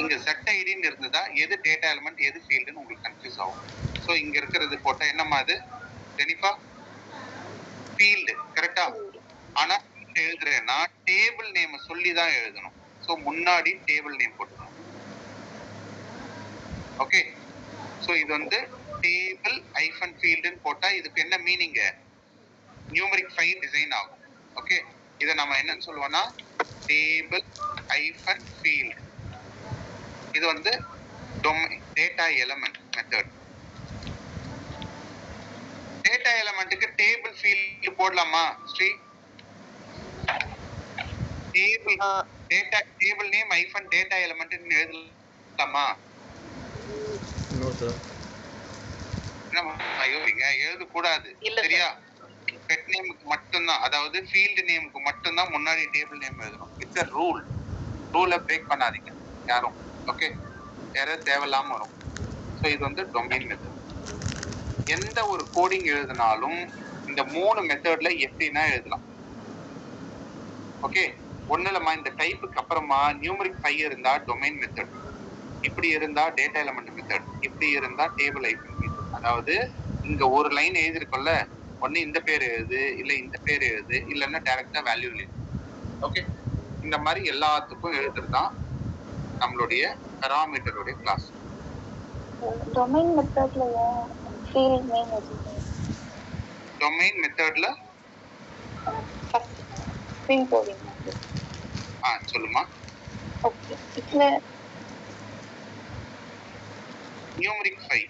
இங்க ZIDன்னு இருந்ததா எது டேட்டா எலிமெண்ட் எது ஃபீல்டுன்னு உங்களுக்கு கன்ஃபியூஸ் ஆகும். ஸோ இங்க இருக்கிறது போட்டா என்னமா அது ஜெனிஃபா? ஃபீல்டு. கரெக்டா? ஆனா எழுதுறேன்னா டேபிள் நேம் சொல்லி தான் எழுதணும். ஸோ முன்னாடி டேபிள் நேம் போட்டுக்கணும். ஓகே, ஸோ இது வந்து டேபிள் ஐஃபன் ஃபீல்டுன்னு போட்டா இதுக்கு என்ன மீனிங்? நியூமரிக் 5 டிசைன் ஆகும். ஓகே, இதை நம்ம என்னன்னு சொல்லுவோம்னா டேபிள் ஐஃபன் ஃபீல்டு. இது வந்து டேட்டா எலிமெண்ட் மெத்தட். டேட்டா எலிமெண்ட்டுக்கு டேபிள் ஃபீல்டு போடலாமா Sri? Table name hyphen data element எழுதலாமா? எழுத கூடாது. சரியா? பெட் நேமுக்கு மட்டும்தான், அதாவது ஃபீல்டு நேமுக்கு மட்டும்தான் முன்னாடி டேபிள் நேம் எழுதணும். It's a rule. ரூலை பிரேக் பண்ணாதீங்க யாரும். ஓகே, எரர் தேவையில்லாம வரும். ஸோ இது வந்து டொமைன் மெத்தட். எந்த ஒரு கோடிங் எழுதினாலும் இந்த 3 மெத்தட்ல எப்படின்னா எழுதலாம். ஓகே, ஒண்ணு இல்லம்மா, இந்த டைப்புக்கு அப்புறமா நியூமரிக் 5 இருந்தா டொமைன் மெத்தட், இப்படி இருந்தா டேட்டா எலிமெண்ட் மெத்தட், இப்படி இருந்தா டேபிள் ஐபன் மெத்தட். அதாவது இங்க ஒரு லைன் எழுதிருக்கோம்ல, ஒண்ணு இந்த பேர் எழுது, இல்ல இந்த பேர் எழுது, இல்லன்னா டைரக்டா வேல்யூ எழுது. ஓகே, இந்த மாதிரி எல்லாத்துக்கும் எழுதுறதுதான் நம்மளுடைய பாராமீட்டருடைய கிளாஸ். டொமைன் மெத்தட்ல ஃபீல்ட் நேம் வச்சிருக்கேன். டொமைன் மெத்தட்ல ஃபர்ஸ்ட் ஸ்ட்ரிங் போடுவீங்க. சொல்லுமா. ஓகே, இதுல நியூமரிக் 5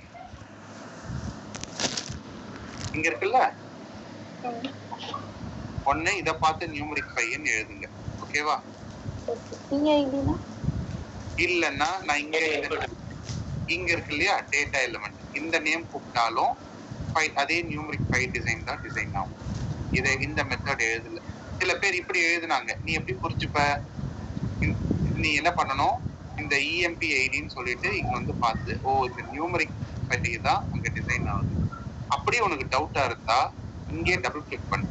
இங்க இருக்குல்ல, ஒண்ணு இத பார்த்து நியூமரிக் 5 ன்னு எழுதுங்க. ஓகேவா? ஓகே, பிஐடினா இல்லன்னா நான் இங்க இருக்கு இல்லையா டேட்டா எலிமெண்ட், இந்த நேம் கூப்பிட்டாலும் அதே நியூமரிக் 5 டிசைன் தான் டிசைன் ஆகும். இதை இந்த மெத்தட் எழுதல. சில பேர் இப்படி எழுதுனாங்க, நீ எப்படி புரிஞ்சுப்ப? நீ என்ன பண்ணணும், இந்த இஎம்பி ஐடின்னு சொல்லிட்டு இங்க வந்து பார்த்து, ஓ இந்த நியூமரிக் 5 தான் அங்க டிசைன் ஆகுது. அப்படியே உனக்கு டவுட்டா இருந்தா இங்கே டபுள் கிளிக் பண்ணு,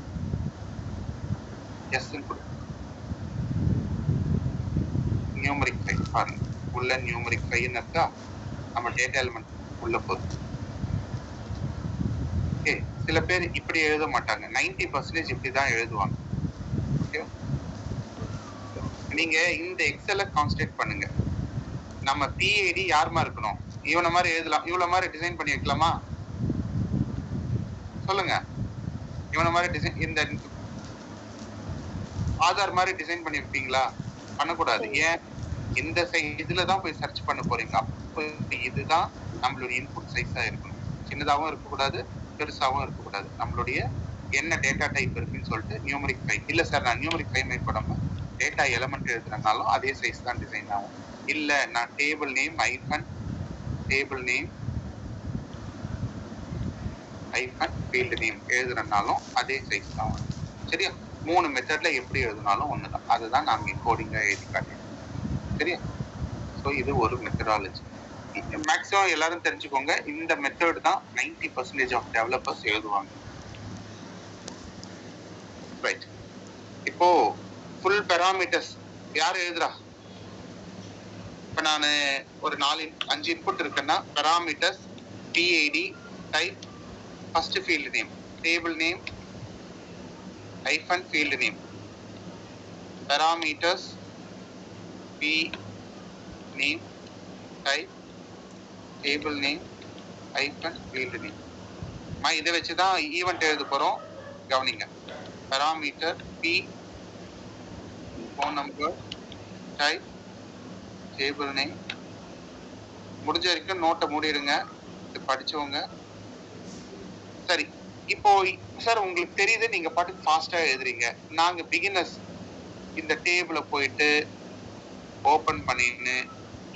எஸ் கொடு. நியூமரிக் 5 பாருங்க, உள்ள நியூமரிக் 5 இருக்கா, நம்ம டேட்டா எலிமெண்ட் உள்ள போகுது. ஓகே, சில பேர் இப்படி எழுத மாட்டாங்க, 90% இப்படிதான் எழுதுவாங்க. ஓகே, நீங்க இந்த எக்ஸலை கான்சன்ட்ரேட் பண்ணுங்க. நம்ம பிஐடி யாருமா இருக்கணும், இவனை மாதிரி எழுதலாம், இவ்வளவு மாதிரி டிசைன் பண்ணி வைக்கலாமா? சொல்லுங்க, இவனை மாதிரி டிசைன், இந்த ஆதார் மாதிரி டிசைன் பண்ணி வைப்பீங்களா? பண்ணக்கூடாது. ஏன்? இந்த இதுல தான் போய் சர்ச் பண்ண போறீங்க. அப்போ இதுதான் நம்மளுடைய இன்புட் சைஸா இருக்கணும். சின்னதாகவும் இருக்கக்கூடாது, பெருசாகவும் இருக்கக்கூடாது. நம்மளுடைய என்ன டேட்டா டைப் இருக்குன்னு சொல்லிட்டு நியூமரிக் 5. இல்ல சார் நான் நியூமரிக் 5 மேக் பண்ணாம டேட்டா எலிமெண்ட் எழுதுறதுனாலும் அதே சைஸ் தான் டிசைன் ஆகும். இல்ல நான் table name hyphen table name hyphen field name எழுதுறதுனாலும் அதே சைஸ் தான் வரும். சரியா? 3 மெத்தட்ல எப்படி எழுதினாலும் ஒண்ணுதான். அதுதான் நாங்க கோடிங்கா எழுதி காட்டுறோம். சரியா? ஸோ இது ஒரு மெத்தடாலஜி. மேக்ஸிமம் எல்லாரும் தெரிஞ்சுக்கோங்க, இந்த மெத்தட் தான் 90% ஆஃப் டெவலப்பர்ஸ் எழுதுவாங்க. ரைட், இப்போ ஃபுல் பாராமீட்டர்ஸ் யார் எழுதுறா? இப்போ நான் ஒரு 4-5 இன்புட் இருக்குன்னா, parameters PID type first field name table name hyphen field name, parameters p name type table name hyphen field name. இதை வச்சுதான் ஈவெண்ட் எழுத போறோம். கவனிங்க, parameter p phone number type table name. முடிஞ்ச வரைக்கும் நோட்டை மூடிடுங்க, இது படிச்சவங்க. சரி, இப்போ சார் உங்களுக்கு தெரியுது, நீங்க பாட்டுக்கு ஃபாஸ்டா எழுதுறீங்க. நாங்க பிகினர்ஸ் இந்த டேபிளை போயிட்டு ஓபன் பண்ணின்னு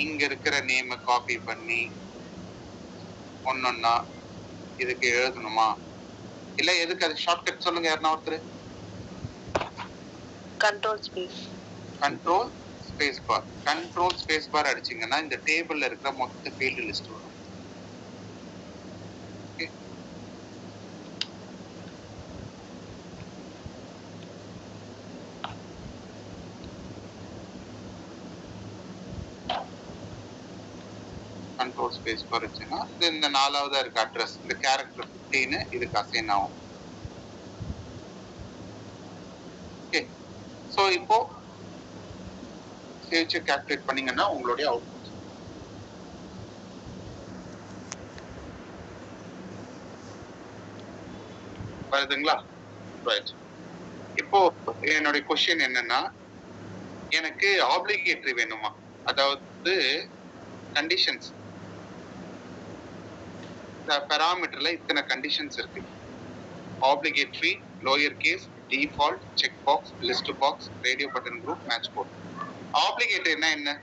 இங்க இருக்கிற நேமை காப்பி பண்ணி ஒன்னொன்னா இதுக்கு எழுதணுமா? இல்ல எதுக்கு? அது ஷார்ட்கட் சொல்லுங்க யாருன்னா ஒருத்தர். Control space bar. Control space bar அடிச்சீங்கன்னா இந்த டேபிள்ல இருக்கிற மொத்த ஃபீல்டு லிஸ்ட் வரும். கண்ட்ரோல் ஸ்பேஸ் போச்சுன்னா இந்த 4ஆவதா இருக்க அட்ரஸ், இந்த கேரக்டர் 15 இதுக்கு அசைன் ஆகும். ஓகே, ஸோ இப்போ சேவ் செக் கால்குலேட் பண்ணீங்கன்னா உங்களுடைய அவுட்புட் வருதுங்களா? ரைட், இப்போ என்னுடைய கொஸ்டின் என்னன்னா, எனக்கு ஆப்ளிகேட்டரி வேணுமா? அதாவது கண்டிஷன்ஸ், பாராமீட்டர்ல இத்தனை கண்டிஷன்ஸ் இருக்கு. Obligatory, lower case, default, check box, list box, radio button group, match code. ஆப்ளிகேட்டரினா என்ன?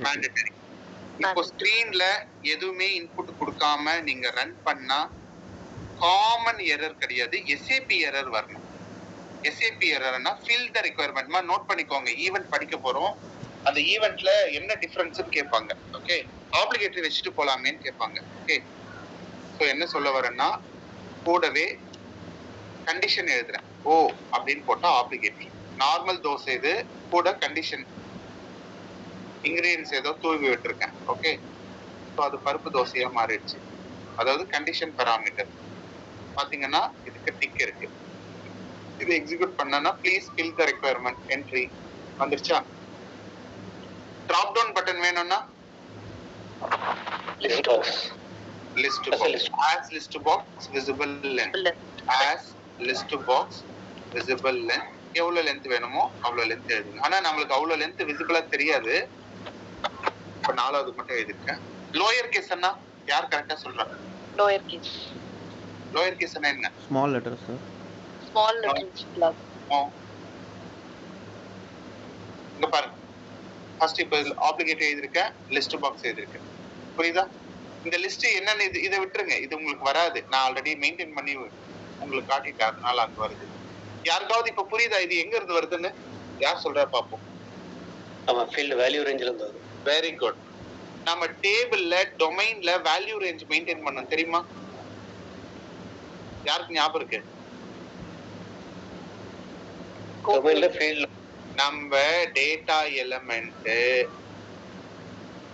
மேண்டேட்டரி. இப்போ ஸ்கிரீன்ல எதுவுமே இன்புட் கொடுக்காம நீங்க ரன் பண்ணா காமன் எரர் கிடையாது, எஸ்ஏபி எரர் வரணும். எஸ்ஏபி எரர்னா ஃபில் த ரிக்வயர்மெண்ட். நோட் பண்ணிக்கோங்க, ஈவென்ட் படிக்க போறோம், அந்த ஈவென்ட்ல என்ன டிஃபரன்ஸ்னு கேட்பாங்க. ஓகே, ஆப்ளிகேட்டரி வச்சுட்டு போலாமேன்னு கேட்பாங்க. ஓகே, ஸோ என்ன சொல்ல வரேன்னா, கூடவே கண்டிஷன் எழுதுறேன். ஓ அப்படின்னு போட்டா ஆப்ளிகேட்டரி. நார்மல் தோசை இது, கூட கண்டிஷன் இன்கிரீடியன்ஸ் ஏதோ தூவி விட்டுருக்கேன். ஓகே, ஸோ அது பருப்பு தோசையா மாறிடுச்சு. அதாவது கண்டிஷன் பெராமீட்டர் பாத்தீங்கன்னா இதுக்கு டிக் இருக்கு. இது எக்ஸிக்யூட் பண்ணனா please fill the requirement entry வந்துருச்சா? டிராப் டவுன் பட்டன் வேணும்னா list box list box as list box visible length as list box visible length எவ்வளவு லென்த் வேணுமோ அவ்வளவு லென்த் எழுதுங்க. ஆனா நம்மளுக்கு அவ்வளவு லென்த் விசிபிளா தெரியாது. இப்ப 4வது மட்டும் எழுதிருக்கேன். லோயர் கேஸ் என்ன யார் கரெக்டா சொல்றாங்க? Lower case. லோயர் கேஸ் என்ன? Small letter sir. Small letters plus. இங்க பாருங்க, ஃபர்ஸ்ட் இப்ப ஆப்ளிகேட் எழுதிருக்கேன், லிஸ்ட் பாக்ஸ் எழுதிருக்கேன். புரியுதா? இந்த லிஸ்ட் என்னன்னு இதை விட்டுருங்க, இது உங்களுக்கு வராது. நான் ஆல்ரெடி மெயின்டைன் பண்ணி உங்களுக்கு காட்டிட்டேன், அதனால அங்க வருது. யாருக்காவது இப்ப புரியுதா இது எங்க இருந்து வருதுன்னு? யார் சொல்றா பாப்போம். ஆமா, ஃபீல்ட் வேல்யூ ரேஞ்சில இருந்து வருது. Very good. நம்ம டேபிள்ல டொமைன்ல வேல்யூ ரேஞ்ச் மெயின்டைன் பண்ணோம் தெரியுமா? யாருக்கு ஞாபகம் இருக்கு? டொமைன்ல ஃபீல்ட் நம்ம data element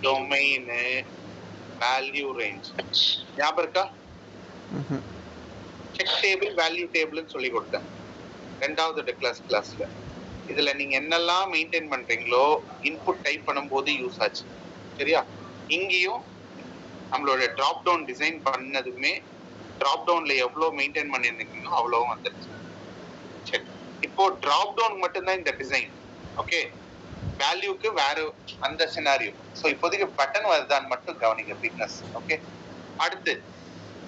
domain value range ஞாபகம் இருக்கா? செக் டேபிள் வேல்யூ டேபிள்னு சொல்லி கொடுத்தேன் 2வது கிளாஸ்ல. இதுல நீங்க என்னெல்லாம் மெயின்டைன் பண்றீங்களோ இன்புட் டைப் பண்ணும்போது யூஸ் ஆச்சு. சரியா? இங்கேயும் நம்மளோட டிராப் டவுன் டிசைன் பண்ணதுமே டிராப் டவுன்ல எவ்வளவு மெயின்டைன் பண்ணிருந்தீங்களோ அவ்வளவும் வந்துருச்சு. சரி, இப்போ டிராப் டவுன் மட்டும்தான் இந்த டிசைன். ஓகே, வேல்யூக்கு வேற அந்த சினாரியோ. சோ இப்போதைக்கு பட்டன் வருதான்னு மட்டும் கவனிங்க பிக்னஸ். ஓகே, அடுத்து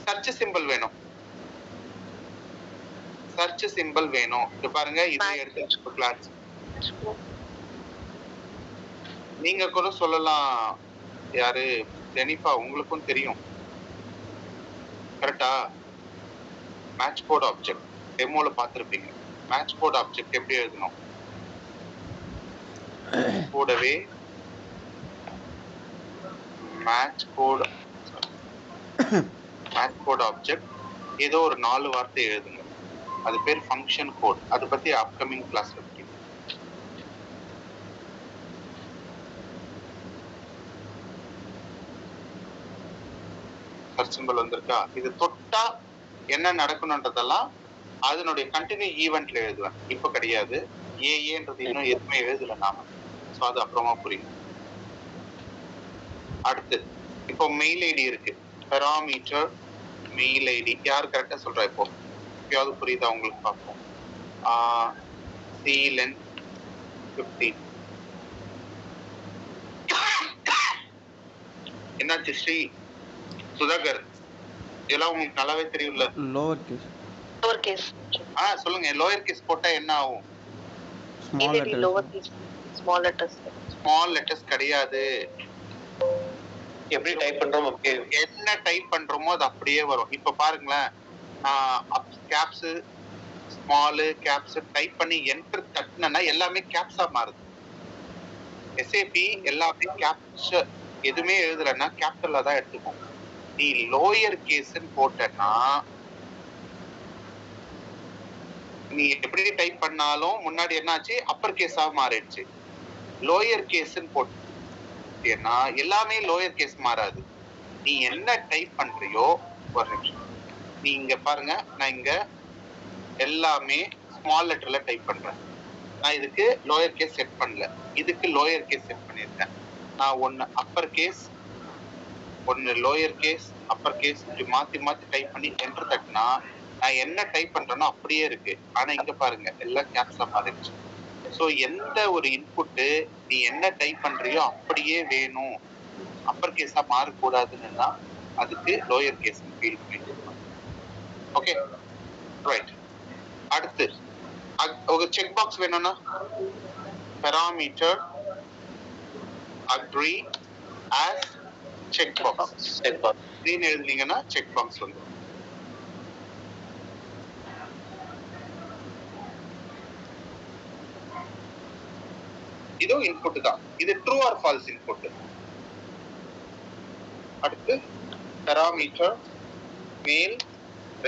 சர்ச் சிம்பிள் வேணும். சர்ச் சிம்பிள் வேணும். இது பாருங்க, இதை எடுத்து கிளாஸ் நீங்க கூட சொல்லலாம். யாரு ஜெனிஃபா, உங்களுக்கும் தெரியும் கரெக்டா? மேட்ச் கோட் ஆப்ஜெக்ட் டெமோல பார்த்திருப்பீங்க. மேட்ச் கோட் ஆப்ஜெக்ட் எப்படி எழுதணும்? கூடவே மேட்ச் கோட் ஆப்ஜெக்ட் ஏதோ ஒரு 4 வார்த்தை எழுதுங்க. அது பேர் ஃபங்க்ஷன் கோட். அதை பத்தி அப்கமிங் கிளாஸ்ல இருக்கு. சர்ச் சிம்பல் வந்திருக்கா? இது தொட்டா என்ன நடக்கணும்ன்றதெல்லாம் அதனுடைய கண்டினியூ ஈவென்ட்ல எழுதுவேன். இப்ப கிடையாது. ஏன்றது இன்னும் எதுவுமே எழுதல நாம. சோ அது அப்புறமா புரியும். அடுத்து இப்போ மெயில் ஐடி இருக்கு. பெராமீட்டர் மெயில் ஐடி யார் கரெக்டா சொல்றா? இப்போ எப்பயாவது புரியுதா உங்களுக்கு? பார்ப்போம். clen 15 என்னாச்சு ஸ்ரீ சுதாகர்? இதெல்லாம் உங்களுக்கு நல்லாவே தெரியும்ல. Lower case. Lower case. சொல்லுங்க. லோயர் கேஸ் போட்டா என்ன ஆகும்? Small letter. Lower case small letters. Small letters கிடையாது. எப்படி டைப் பண்றோம் அப்படியே என்ன டைப் பண்றோமோ அது அப்படியே வரும். இப்ப பாருங்களேன், கேப்ஸ் ஸ்மால் கேப்ஸ் டைப் பண்ணி என்டர் தட்டினா எல்லாமே கேப்ஸா மாறுது. SAP எல்லாமே கேப்ஸ் எதுவுமே எழுதலன்னா கேபிட்டலா தான் எடுத்துக்கும். நீ லோயர் கேஸ்ன்னு போட்டனா நீ எப்படி டைப் பண்ணாலும் முன்னாடி என்னாச்சு? அப்பர் கேஸா மாறிடுச்சு. லோயர் கேஸ்ன்னு போட்டேன்னா எல்லாமே லோயர் கேஸ் மாறாது. நீ என்ன டைப் பண்றியோ, ஒரு நிமிஷம், நீ இங்க பாருங்க, நான் இங்க எல்லாமே ஸ்மால் லெட்டர்ல டைப் பண்றேன். நான் இதுக்கு லோயர் கேஸ் செட் பண்ணல, இதுக்கு லோயர் கேஸ் செட் பண்ணிருக்கேன். நான் ஒன்னு அப்பர் கேஸ், ஒன்னு லோயர் கேஸ், அப்பர் கேஸ், இப்படி மாத்தி மாத்தி டைப் பண்ணி என்டர் தட்டினா நான் என்ன டைப் பண்றேனோ அப்படியே இருக்கு. ஆனா இங்க பாருங்க எல்லாம் கேப்ஸ்ல மாறிடுச்சு. சோ எந்த ஒரு இன்புட் நீ என்ன டைப் பண்றியோ அப்படியே வேணும், அப்பர் கேஸா மாறக்கூடாதுன்னா அதுக்கு லோயர் கேஸ் ஃபீல் பண்ணிட்டு. Okay right. அடுத்து ஒரு செக் பாக்ஸ் வேணும்னா parameter agree as checkbox. green எழுதுனீங்கன்னா செக் பாக்ஸ் வந்து இதோ இன்புட் தான். இது ட்ரூ ஆர் ஃபால்ஸ் இன்புட். அடுத்து parameter mail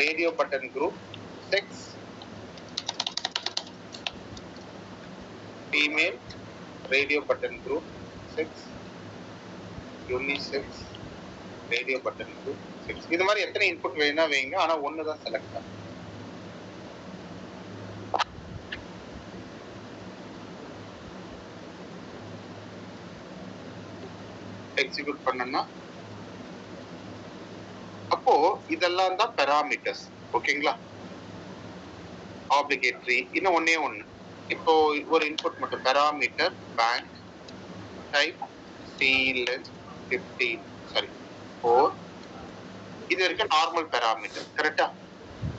radio button group sex female radio button group 6 unisex radio button group 6 இது மாதிரி எத்தனை இன்புட் வேணா வைங்க ஆனா ஒன்னு தான் செலக்ட் ஆகும் எக்ஸிக்யூட் பண்ணனும்னா அப்போ இதெல்லாம் தான் பாராமீட்டர்ஸ் ஓகேங்களா ஆப்ளிகேட்டரி இன்னும் ஒண்ணே ஒண்ணு இப்போ ஒரு இன்புட் மட்டும் parameter bank type clength 15 sorry 4 இது இருக்க நார்மல் பாராமீட்டர் கரெக்ட்டா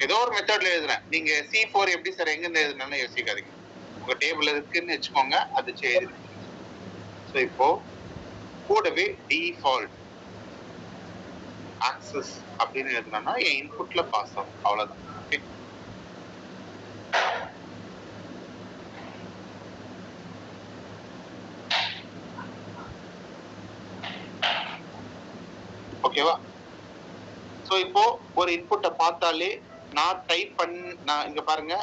ஏதோ ஒரு மெத்தட்ல எழுதுறேன் நீங்க C4 எப்படி சார் எங்க இருந்து எழுதுனாலும் யோசிக்காதீங்க உங்க டேபிள் இருக்குன்னு வெச்சுக்கோங்க அது செய்யுது சோ இப்போ கூடவே டிஃபால்ட் access அப்படின்னு எழுதுனா என் இன்புட்ல பாஸ் ஆகும் அவ்வளவுதான் ஓகேவா சோ இப்போ ஒரு இன்புட்டை பார்த்தாலே நான் டைப் நான் இங்க பாருங்க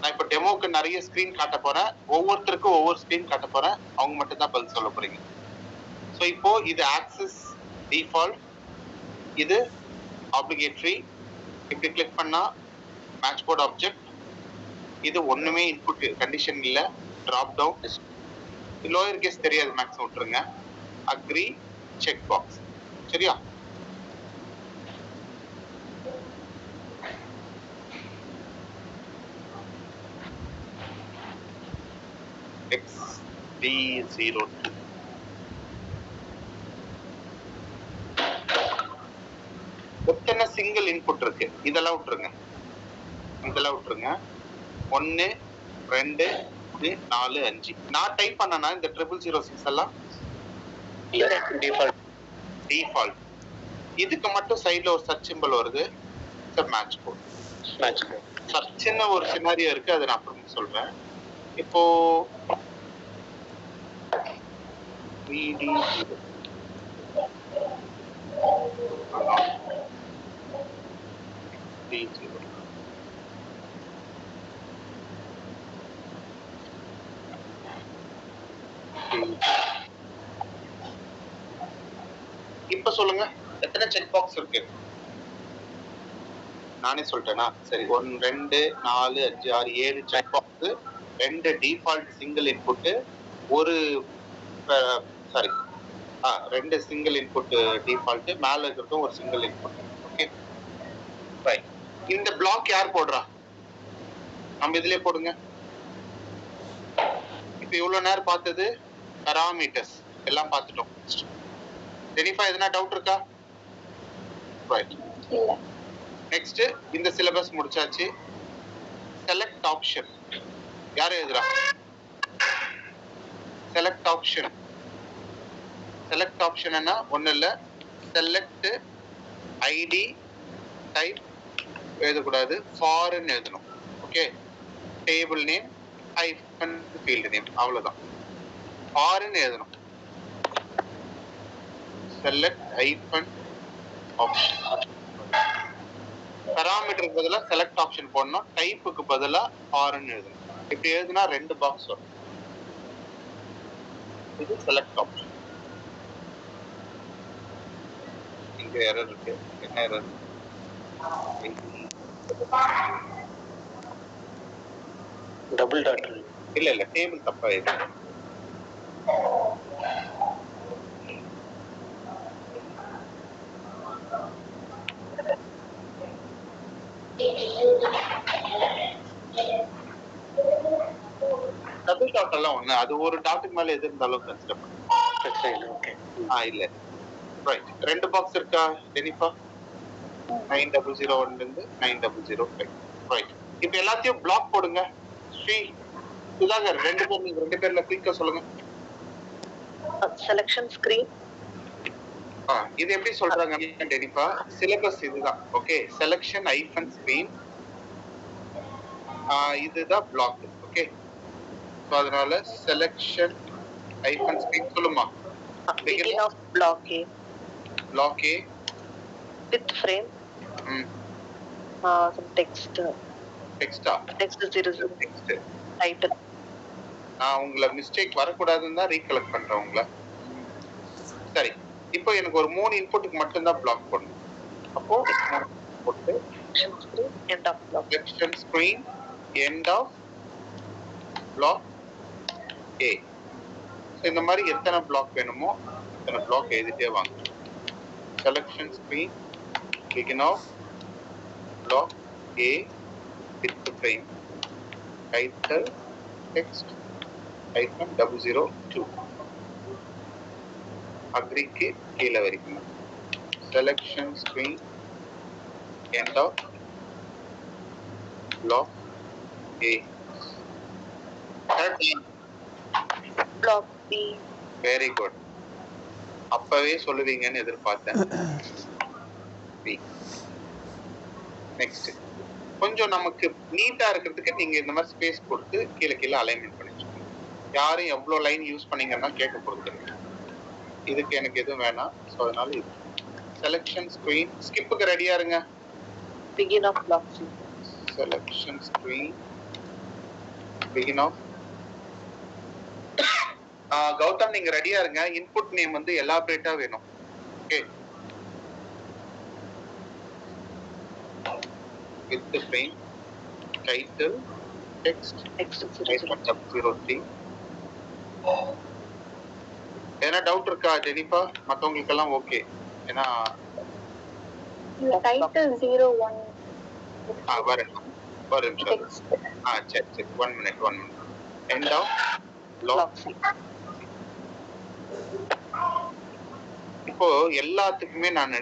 நான் இப்போ டெமோக்கு நிறைய ஸ்கிரீன் காட்ட போறேன் ஒவ்வொருத்தருக்கும் ஒவ்வொரு ஸ்கிரீன் காட்ட போறேன் அவங்க மட்டும் தான் பதில் சொல்ல போறீங்க சோ இப்போ இது ஆக்சஸ் டிஃபால்ட் இது ஆப்ளிகேட்டரி இப்படி கிளிக் பண்ணா மேட்ச் போர்ட் ஆப்ஜெக்ட் இது ஒண்ணுமே இன்புட் கண்டிஷன் இல்ல டிராப் டவுன் லோயர் கேஸ் தெரியாது மேக்ஸ் விட்டுருங்க அக்ரி செக் பாக்ஸ் சரியா XD02 எத்தனை சிங்கிள் இன்புட் இருக்கு இதெல்லாம் விட்டுருங்க 1 2 4 5 நான் டைப் பண்ணனா இந்த 0006 எல்லாம் டிஃபால்ட் இதுக்கு மட்டும் சைடுல ஒரு சர்ச் சிம்பல் வருது சார் மேட்ச் கோட் சர்ச்னு ஒரு சினாரியோ இருக்கு அதை நான் அப்புறம் சொல்றேன் இப்போ VD இப்ப சொல்லுங்க எத்தனை செக் பாக்ஸ் இருக்கு நானே சொல்லிட்டேனா சரி 1 2 4 5 6 7 check box 2 default single input ஒரு சாரி 2 சிங்கிள் இன்புட் டிஃபால்ட் மேல இருக்கிறதும் ஒரு சிங்கிள் இன்புட் ஓகே ரைட் இந்த பிளாக் யார் போடுறா நம்ம இதுலயே போடுங்க இப்போ இவ்வளவு நேரம் பார்த்தது பாராமீட்டர்ஸ் எல்லாம் பார்த்துட்டோம் ஜெனிஃபா எதனா டவுட் இருக்கா ரைட் இல்ல நெக்ஸ்ட் இந்த சிலபஸ் முடிச்சாச்சு செலக்ட் ஆப்ஷன் யார் எழுதுறா செலக்ட் ஆப்ஷன் என்ன ஒண்ணு இல்ல செலக்ட் ஐடி டைப் எழுதக்கூடாது ஃபாரின் எழுதணும் okay table name hyphen field name அவ்வளவுதான் ஃபாரின் எழுதணும் செலக்ட் ஹைபன் ஆப்ஷன் பாராமீட்டருக்கு பதிலா செலக்ட் ஆப்ஷன் போடணும் டைப்புக்கு பதிலா ஃபாரின் எழுதணும் இப்படி எழுதுனா 2 பாக்ஸ் வரும் இது செலக்ட் ஆப்ஷன் இங்க எரர் இருக்கு என்ன எரர் டபுள் டாட் இல்ல டேபிள் தப்பா இருக்கு டபுள் டாட் எல்லாம் ஒண்ணு அது ஒரு டாட்டுக்கு மேல எது இருந்தாலும் கன்சிடர் பண்ணுங்க ஓகே இல்ல ரைட் 2 பாக்ஸ் இருக்கா ஜெனிஃபா 9001 ல இருந்து 9005 ரைட் இப்போ எல்லாத்தையும் பிளாக் போடுங்க ஸ்ரீ சுதாகர் 2 பேர்ல கிளிக்க சொல்லுங்க செலக்ஷன் ஸ்கிரீன் இது எப்படி சொல்றாங்க ஜெனிஃபா சிலபஸ் இதுதான் ஓகே செலக்ஷன் ஐஃபன் ஸ்கிரீன் இதுதான் பிளாக் ஓகே சோ அதனால செலக்ஷன் ஐஃபன் ஸ்கிரீன் சொல்லுமா beginning of block A with frame some text 00 text title நான் உங்களை மிஸ்டேக் வரக்கூடாதுன்னு தான் ரீகலெக்ட் பண்றேன் உங்களை. சரி, இப்போ எனக்கு ஒரு 3 இன்புட்டுக்கு மட்டும்தான் பிளாக் பண்ணணும். அப்போ போட்டு end of block. selection screen end of block A. இந்த மாதிரி எத்தனை பிளாக் வேணுமோ அத்தனை பிளாக் எழுதிட்டே வாங்க. selection screen begin of block A with the frame title text icon 002 அக்ரிக்கு கீழே வரைக்கும். selection screen end of block A. Block B. Very good. அப்பவே சொல்லுவீங்கன்னு எதிர்பார்த்தேன். நெக்ஸ்ட் கொஞ்சம் நமக்கு நீட்டா இருக்கிறதுக்கு நீங்க இந்த மாதிரி ஸ்பேஸ் கொடுத்து கீழே கீழே அலைன்மெண்ட் பண்ணி வச்சுக்கோங்க. யாரும் எவ்வளவு லைன் யூஸ் பண்ணீங்கன்னா கேட்க போறது இல்லை. இதுக்கு எனக்கு எதுவும் வேணாம். ஸோ அதனால இது செலக்ஷன் ஸ்கிரீன் ஸ்கிப்புக்கு ரெடியா இருங்க. Begin of block C. Selection screen begin of. Gautham நீங்க ரெடியா இருங்க. இன்புட் நேம் வந்து எலாபரேட்டா வேணும். Okay, with the frame title text icon 003. ஏன்னா டவுட் இருக்கா ஜெனிஃபா? மத்தவங்களுக்கு எல்லாம் ஓகே. ஏன்னா டைட்டில் 01 வரேன் ஒரு நிமிஷம். சரி 1 minute end of block. இப்போ எல்லாத்துக்குமே நான்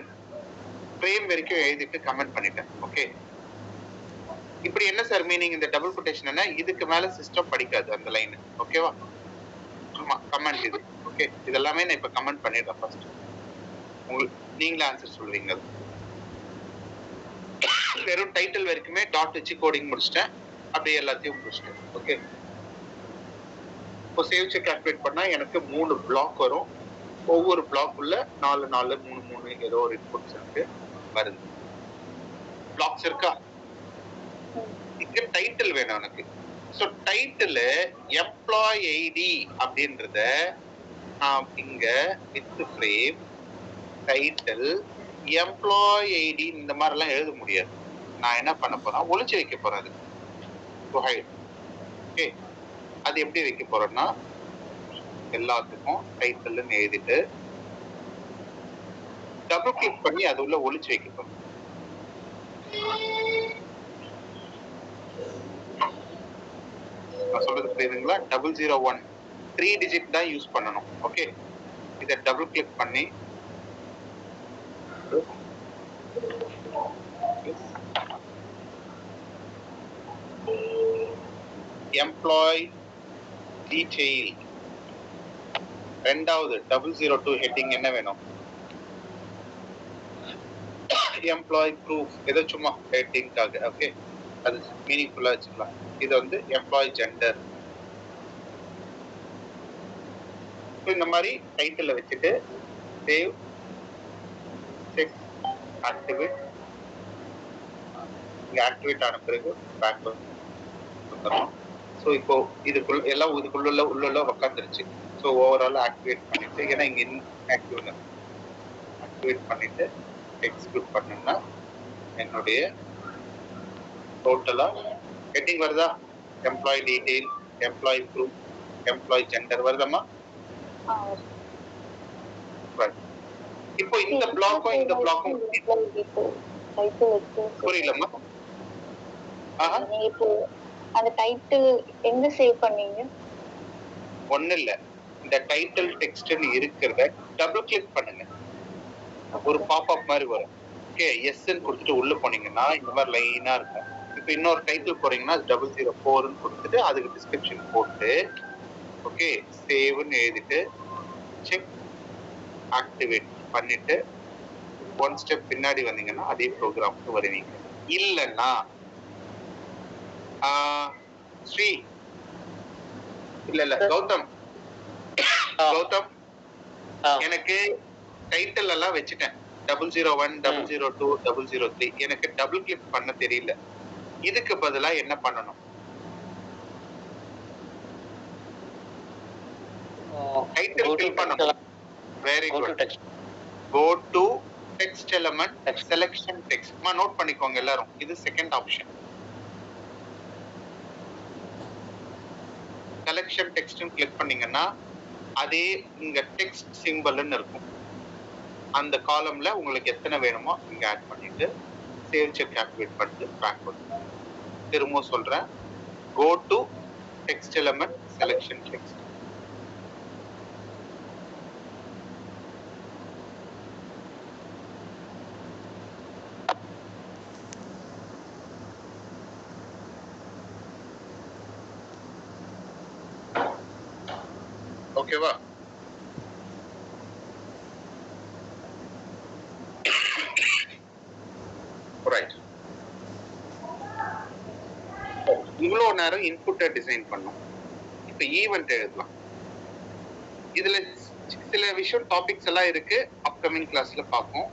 ஃப்ரேம் வரைக்கும் எழுதிட்டு கமெண்ட் பண்ணிட்டேன். ஓகே, இப்படி என்ன சார் மீனிங் இந்த டபுள் கொட்டேஷன்? என்ன இதுக்கு மேல சிஸ்டம் படிக்காது அந்த லைன். ஓகேவா? ஆமா, கமெண்ட் இது. ஓகே, இதெல்லாமே நான் இப்ப கமெண்ட் பண்ணிடுறேன். ஃபர்ஸ்ட் உங்களுக்கு நீங்களே ஆன்சர் சொல்லுவீங்க. வெறும் டைட்டில் வரைக்குமே டாட் வச்சு கோடிங் முடிச்சிட்டேன். அப்படியே எல்லாத்தையும் முடிச்சிட்டேன். ஓகே, இப்போ சேவ் செக் ஆக்டிவேட் பண்ணா எனக்கு 3 பிளாக் வரும். ஒவ்வொரு பிளாக் உள்ள 4 4 3 3 ஏதோ ஒரு இன்புட்ஸ் இருக்கு வருது. பிளாக்ஸ் இருக்கா? இங்க டைட்டில் வேணும் எனக்கு. ஸோ டைட்டில் எம்ப்ளாய் ஐடி அப்படின்றத நான் இங்க with frame title employee ID இந்த மாதிரிலாம் எழுத முடியாது. நான் என்ன பண்ண போறேன், ஒளிச்சு வைக்க போறேன். அது ஓகே, அது எப்படி வைக்க போறேன்னா எல்லாத்துக்கும் டைட்டில்னு எழுதிட்டு டபுள் கிளிக் பண்ணி அது உள்ள ஒளிச்சு வைக்க போறேன். நான் சொல்றது புரியுதுங்களா? 001 3 டிஜிட் தான் யூஸ் பண்ணணும். ஓகே, இதை டபுள் கிளிக் பண்ணி எம்ப்ளாய் டீடைல் ரெண்டாவது 002 ஹெட்டிங் என்ன வேணும்? Employee proof. ஏதோ சும்மா ஹெட்டிங்காக. ஓகே, அது மீனிங்ஃபுல்லா வச்சுக்கலாம். இது வந்து எம்ப்ளாய் ஜெண்டர். இந்த மாதிரி டைட்டில் வச்சுட்டு சேவ் செக் ஆக்டிவேட். இங்க ஆக்டிவேட் ஆன பிறகு பேக் வந்துடும். ஸோ இப்போ இதுக்குள்ள எல்லாம் இதுக்குள்ள உள்ள உட்காந்துருச்சு. ஸோ ஓவரால் ஆக்டிவேட் பண்ணிட்டு, ஏன்னா இங்க ஆக்டிவேட் பண்ணிட்டு எக்ஸிக்யூட் பண்ணோம்னா என்னுடைய டோட்டலா ஹெட்டிங் வருதா? Employee detail, employee proof, employee gender வருதம்மா? இப்போ இந்த பிளாக்கும் இந்த பிளாக்கும் புரியலம்மா? இப்போ அந்த டைட்டில் எங்க சேவ் பண்ணீங்க? ஒண்ணு இல்ல, இந்த டைட்டில் டெக்ஸ்ட்னு இருக்கிறத டபுள் கிளிக் பண்ணுங்க. ஒரு பாப்அப் மாதிரி வரும். ஓகே, எஸ்ன்னு கொடுத்துட்டு உள்ள போனீங்கன்னா இந்த மாதிரி லைனா இருக்கும். இப்போ இன்னொரு டைட்டில் போறீங்கன்னா 004ன்னு கொடுத்துட்டு அதுக்கு டிஸ்கிரிப்ஷன் போட்டு ஓகே சேவ்னு எழுதிட்டு செக் ஆக்டிவேட் பண்ணிட்டு 1 ஸ்டெப் பின்னாடி வந்தீங்கன்னா அதே ப்ரோக்ராமுக்கு வருவீங்க. இல்லைன்னா ஸ்ரீ இல்ல கௌதம் எனக்கு டைட்டில் எல்லாம் வச்சுட்டேன். 001, 002, 003 எனக்கு டபுள் கிளிக் பண்ண தெரியல. இதுக்கு பதிலா என்ன பண்ணணும்? டைட்டில் ஃபில் பண்ணணும். Very Go to good. text. Go to text element selection text. Note பண்ணிக்கோங்க எல்லாரும். இது second option. Selection text click பண்ணீங்கன்னா அதே இங்க டெக்ஸ்ட் சிம்பல்னு இருக்கும். அந்த காலம்ல உங்களுக்கு எத்தனை வேணுமோ இங்க ஆட் பண்ணிட்டு சேவ் செக் ஆக்டிவேட் பண்ணிட்டு பேக் பண்ணுங்க. திரும்ப சொல்றேன். Go to text element selection text. ஓகேவா? ரைட். இவ்வளோ நேரம் இன்புட்டை டிசைன் பண்ணோம். இப்போ ஈவெண்ட் எழுதலாம். இதுல சில விஷயம் டாபிக்ஸ் எல்லாம் இருக்கு, அப்கமிங் கிளாஸ்ல பார்ப்போம்.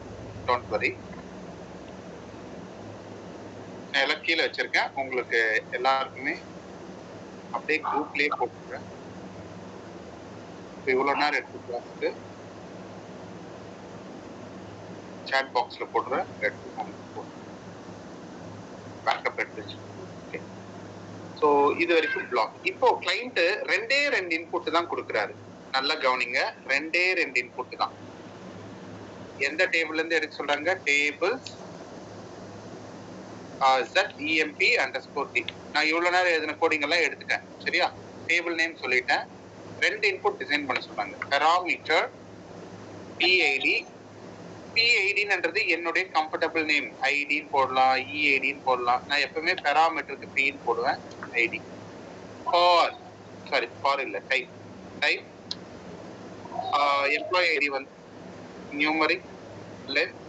Don't worry. நான் எல்லாம் கீழே வச்சிருக்கேன், உங்களுக்கு எல்லாருக்குமே அப்படியே குரூப்லயே போட்டுருக்கேன். இவ்வளோ நேரம் எடுத்து கிளாஸுக்கு சாட் பாக்ஸ்ல போடுறேன், எடுத்து பேக்கப் எடுத்து. ஓகே, ஸோ இது வரைக்கும் பிளாக். இப்போ கிளைண்ட் ரெண்டே இன்புட் தான் கொடுக்குறாரு. நல்லா கவனிங்க, ரெண்டே இன்புட் தான். எந்த டேபிள்ல இருந்து எடுக்க சொல்றாங்க? Tables ZEMP_T. நான் இவ்வளவு நேரம் எழுதின கோடிங் எல்லாம் எடுத்துட்டேன். சரியா? டேபிள் நேம் சொல்லிட்டேன். ரெண்டு இன்புட் டிசைன் பண்ண சொல்றாங்க. Parameter PID. PIDன்றது என்னுடைய கம்ஃபர்டபிள் நேம். ஐடின்னு போடலாம், EIDன்னு போடலாம். நான் எப்பவுமே பெராமீட்டருக்கு Pன்னு போடுவேன். ஐடி. ஃபார் இல்ல, டைப் எம்ப்ளாயி ஐடி வந்து நியூமரிக் லென்த்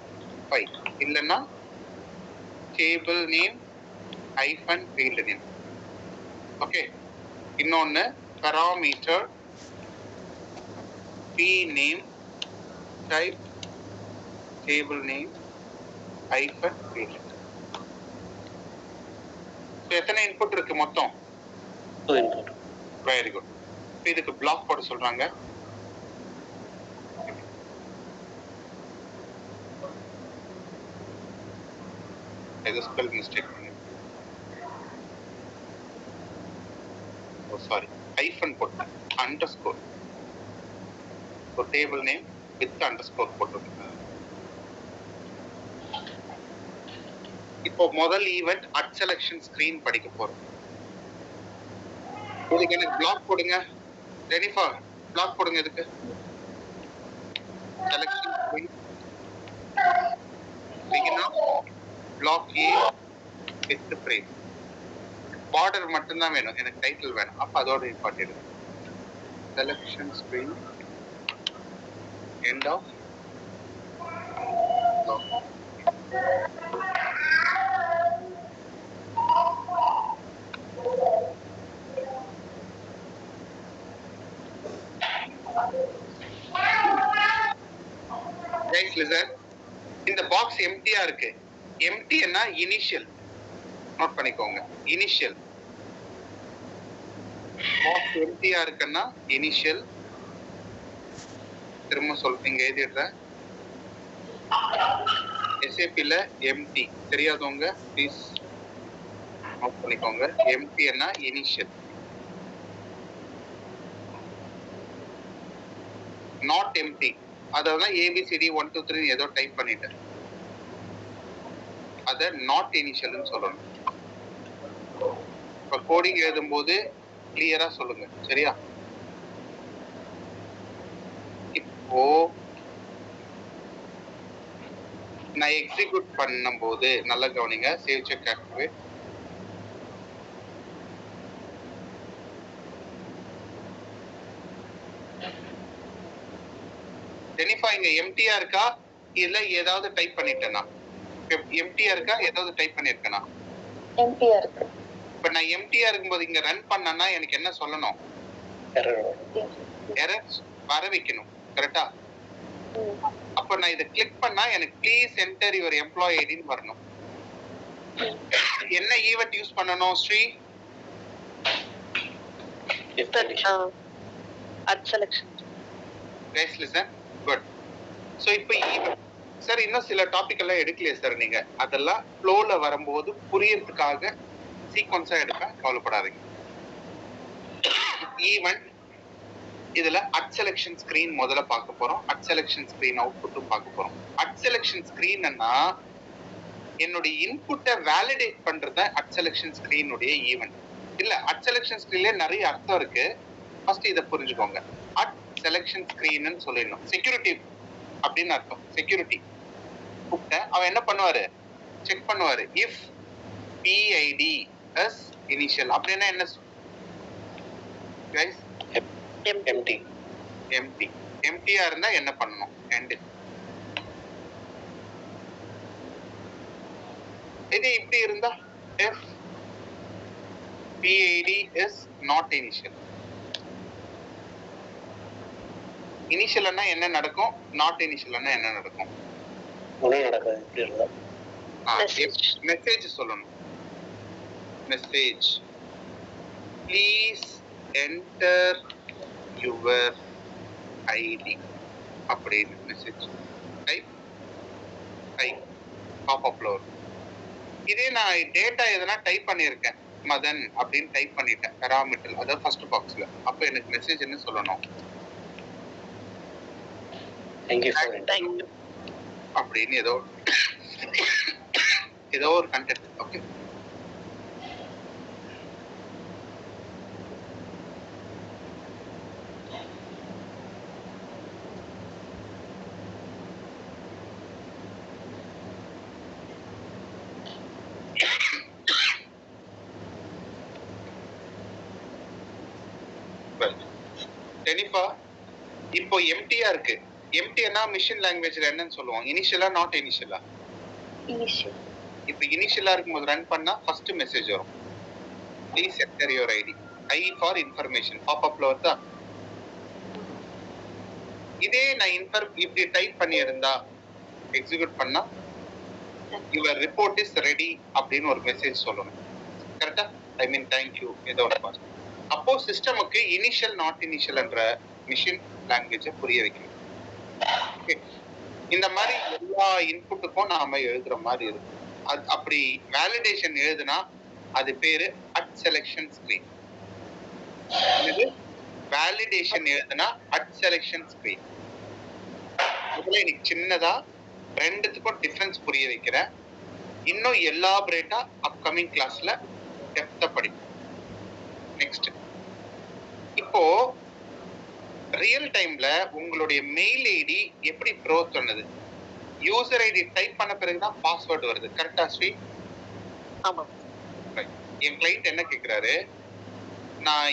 5 இல்லைன்னா டேபிள் நேம் -field name. ஓகே, இன்னொன்னு பெராமீட்டர் P name type table name -field. எத்தனை இன்புட் இருக்கு மொத்தம்? 2 input. Very good. இதுக்கு பிளாக் போட சொல்றாங்க. ஏதோ ஸ்பெல் மிஸ்டேக் பண்ணி, சாரி, ஹைஃபன் போட்டேன். அண்டர்ஸ்கோர். ஒரு டேபிள் நேம் வித் அண்டர்ஸ்கோர் போட்டுருக்கேன். இப்போ முதல் ஈவெண்ட் அட் செலக்ஷன் ஸ்கிரீன் படிக்க போறோம். இதுக்கு எனக்கு பிளாக் போடுங்க. ஜெனிஃபா, பிளாக் போடுங்க. இதுக்கு selection screen block A with frame. Border மட்டும்தான் வேணும், எனக்கு டைட்டில் வேணும். அப்ப அதோட important. Selection screen end of இந்த பாக்ஸ் எம்டியா இருக்கு. எம்டினா இனிஷியல். நோட் பண்ணிக்கோங்க, இனிஷியல். பாக்ஸ் எம்டியா இருக்குன்னா இனிஷியல். திரும்ப சொல்றீங்க, எழுதிடுறேன். SAPல எம்டி தெரியாதவங்க ப்ளீஸ் நோட் பண்ணிக்கோங்க. எம்டினா இனிஷியல். Not empty. அதெல்லாம் ABCD 1 2 3 ஏதோ டைப் பண்ணிட்டேன். அத நாட் இனிஷியல்னு சொல்லணும். இப்ப கோடிங் எழுதும் போது கிளியரா சொல்லுங்க. சரியா? இப்போ நான் எக்ஸிக்யூட் பண்ணும்போது நல்லா கவனிங்க. Save check activate. ஜெனிஃபா, இங்க எம்டியா இருக்கா இல்ல ஏதாவது டைப் பண்ணிட்டேனா? எம்டியா இருக்கா, ஏதாவது டைப் பண்ணிருக்கேனா? எம்டியா இருக்கு. இப்ப நான் எம்டியா இருக்கும்போது இங்க ரன் பண்ணனா எனக்கு என்ன சொல்லணும்? எரர் வர வைக்கணும். கரெக்டா? அப்ப நான் இத கிளிக் பண்ணா எனக்கு ப்ளீஸ் என்டர் யுவர் எம்ப்ளாயி ஐடின்னு வரணும். என்ன ஈவென்ட் யூஸ் பண்ணனும் Sri? at selection. Guys listen, good. So இப்போ சார் இன்னும் சில டாபிக் எல்லாம் எடுக்கலையே சார் நீங்க, அதெல்லாம் ஃப்ளோல வரும்போது புரியறதுக்காக சீக்வன்ஸா எடுப்பேன், கவலைப்படாதீங்க. ஈவென்ட் இதுல அட் செலக்ஷன் ஸ்கிரீன் முதல்ல பார்க்க போறோம், அட் செலக்ஷன் ஸ்கிரீன் அவுட்புட்டும் பார்க்க போறோம். அட் செலக்ஷன் ஸ்கிரீன்னா என்னுடைய இன்புட்டை வேலிடேட் பண்றது அட் செலக்ஷன் ஸ்கிரீனுடைய ஈவென்ட். இல்ல, அட் செலக்ஷன் ஸ்கிரீன்ல நிறைய அர்த்தம் இருக்கு. ஃபர்ஸ்ட் இதை புரிஞ்சுக்கோங்க. அட் செலக்ஷன் ஸ்கிரீன் சொல்லிடணும், செக்யூரிட்டி அப்படின்னு அர்த்தம். செக்யூரிட்டி கூப்பிட்ட அவன் என்ன பண்ணுவாரு, செக் பண்ணுவாரு. இஃப் பிஐடி எஸ் இனிஷியல் அப்படின்னா என்ன guys? empty. எம்டி. எம்டியா இருந்தா என்ன பண்ணணும், எண்ட். இது இப்படி இருந்தா if PID is not initial. இனிஷியல்னா என்ன நடக்கும், நாட் இனிஷியல்னா என்ன நடக்கும்? ஒன்றும் நடக்காது. இப்படி இருந்தா மெசேஜ் சொல்லணும். Message please enter your ID அப்படின்னு மெசேஜ் டைப் பாப்அப்ல வரும். இதே நான் டேட்டா எதனா டைப் பண்ணியிருக்கேன், மதன் அப்படின்னு டைப் பண்ணிட்டேன் பேராமீட்டர், அதாவது ஃபர்ஸ்ட் பாக்ஸ்ல, அப்ப எனக்கு மெசேஜ் என்ன சொல்லணும், தேங்க்யூ அப்படின்னு ஏதோ ஒரு கண்டென்ட். ஓகே, டெனிஃபா இப்போ எம்டியா இருக்கு. எம்டினா மிஷின் லாங்குவேஜ்ல என்னன்னு சொல்லுவோம், இனிஷியலா நாட் இனிஷியலா? இனிஷியல். இப்போ இனிஷியலா இருக்கும்போது ரன் பண்ணா ஃபர்ஸ்ட் மெசேஜ் வரும், please enter your ID, I for information பாப்அப்ல வருதா? இதே நான் இப்படி டைப் பண்ணி இருந்தா எக்ஸிக்யூட் பண்ணா யுவர் ரிப்போர்ட் இஸ் ரெடி அப்படின்னு ஒரு மெசேஜ் சொல்லணும். கரெக்டா? ஐ மீன் தேங்க்யூ இதோட பாஸ். அப்போ சிஸ்டமுக்கு இனிஷியல் நாட் இனிஷியல் என்ற மிஷின் லாங்குவேஜை புரிய வைக்கணும். இந்த மாதிரி எல்லா இன்புட்டுக்கும் நாம எழுதுற மாதிரி இருக்கும். அப்படி வேலிடேஷன் எழுதுனா அது பேரு அட் செலக்ஷன் ஸ்கிரீன். வேலிடேஷன் எழுதுனா அட் செலக்ஷன் ஸ்கிரீன். இதுல எனக்கு சின்னதா ரெண்டுத்துக்கும் டிஃபரன்ஸ் புரிய வைக்கிறேன். இன்னும் எலாபரேட்டா அப்கமிங் கிளாஸ்ல டெப்தா படிப்போம். நெக்ஸ்ட், இப்போ ரியல் டைம்ல உங்களுடைய மெயில் ஐடி எப்படி க்ரோத் பண்ணுது? யூசர் ஐடி டைப் பண்ண பிறகுதான் பாஸ்வேர்டு வருது. கரெக்டா ஸ்ரீ? ஆமா. என் கிளைண்ட் என்ன கேக்குறாரு, நான்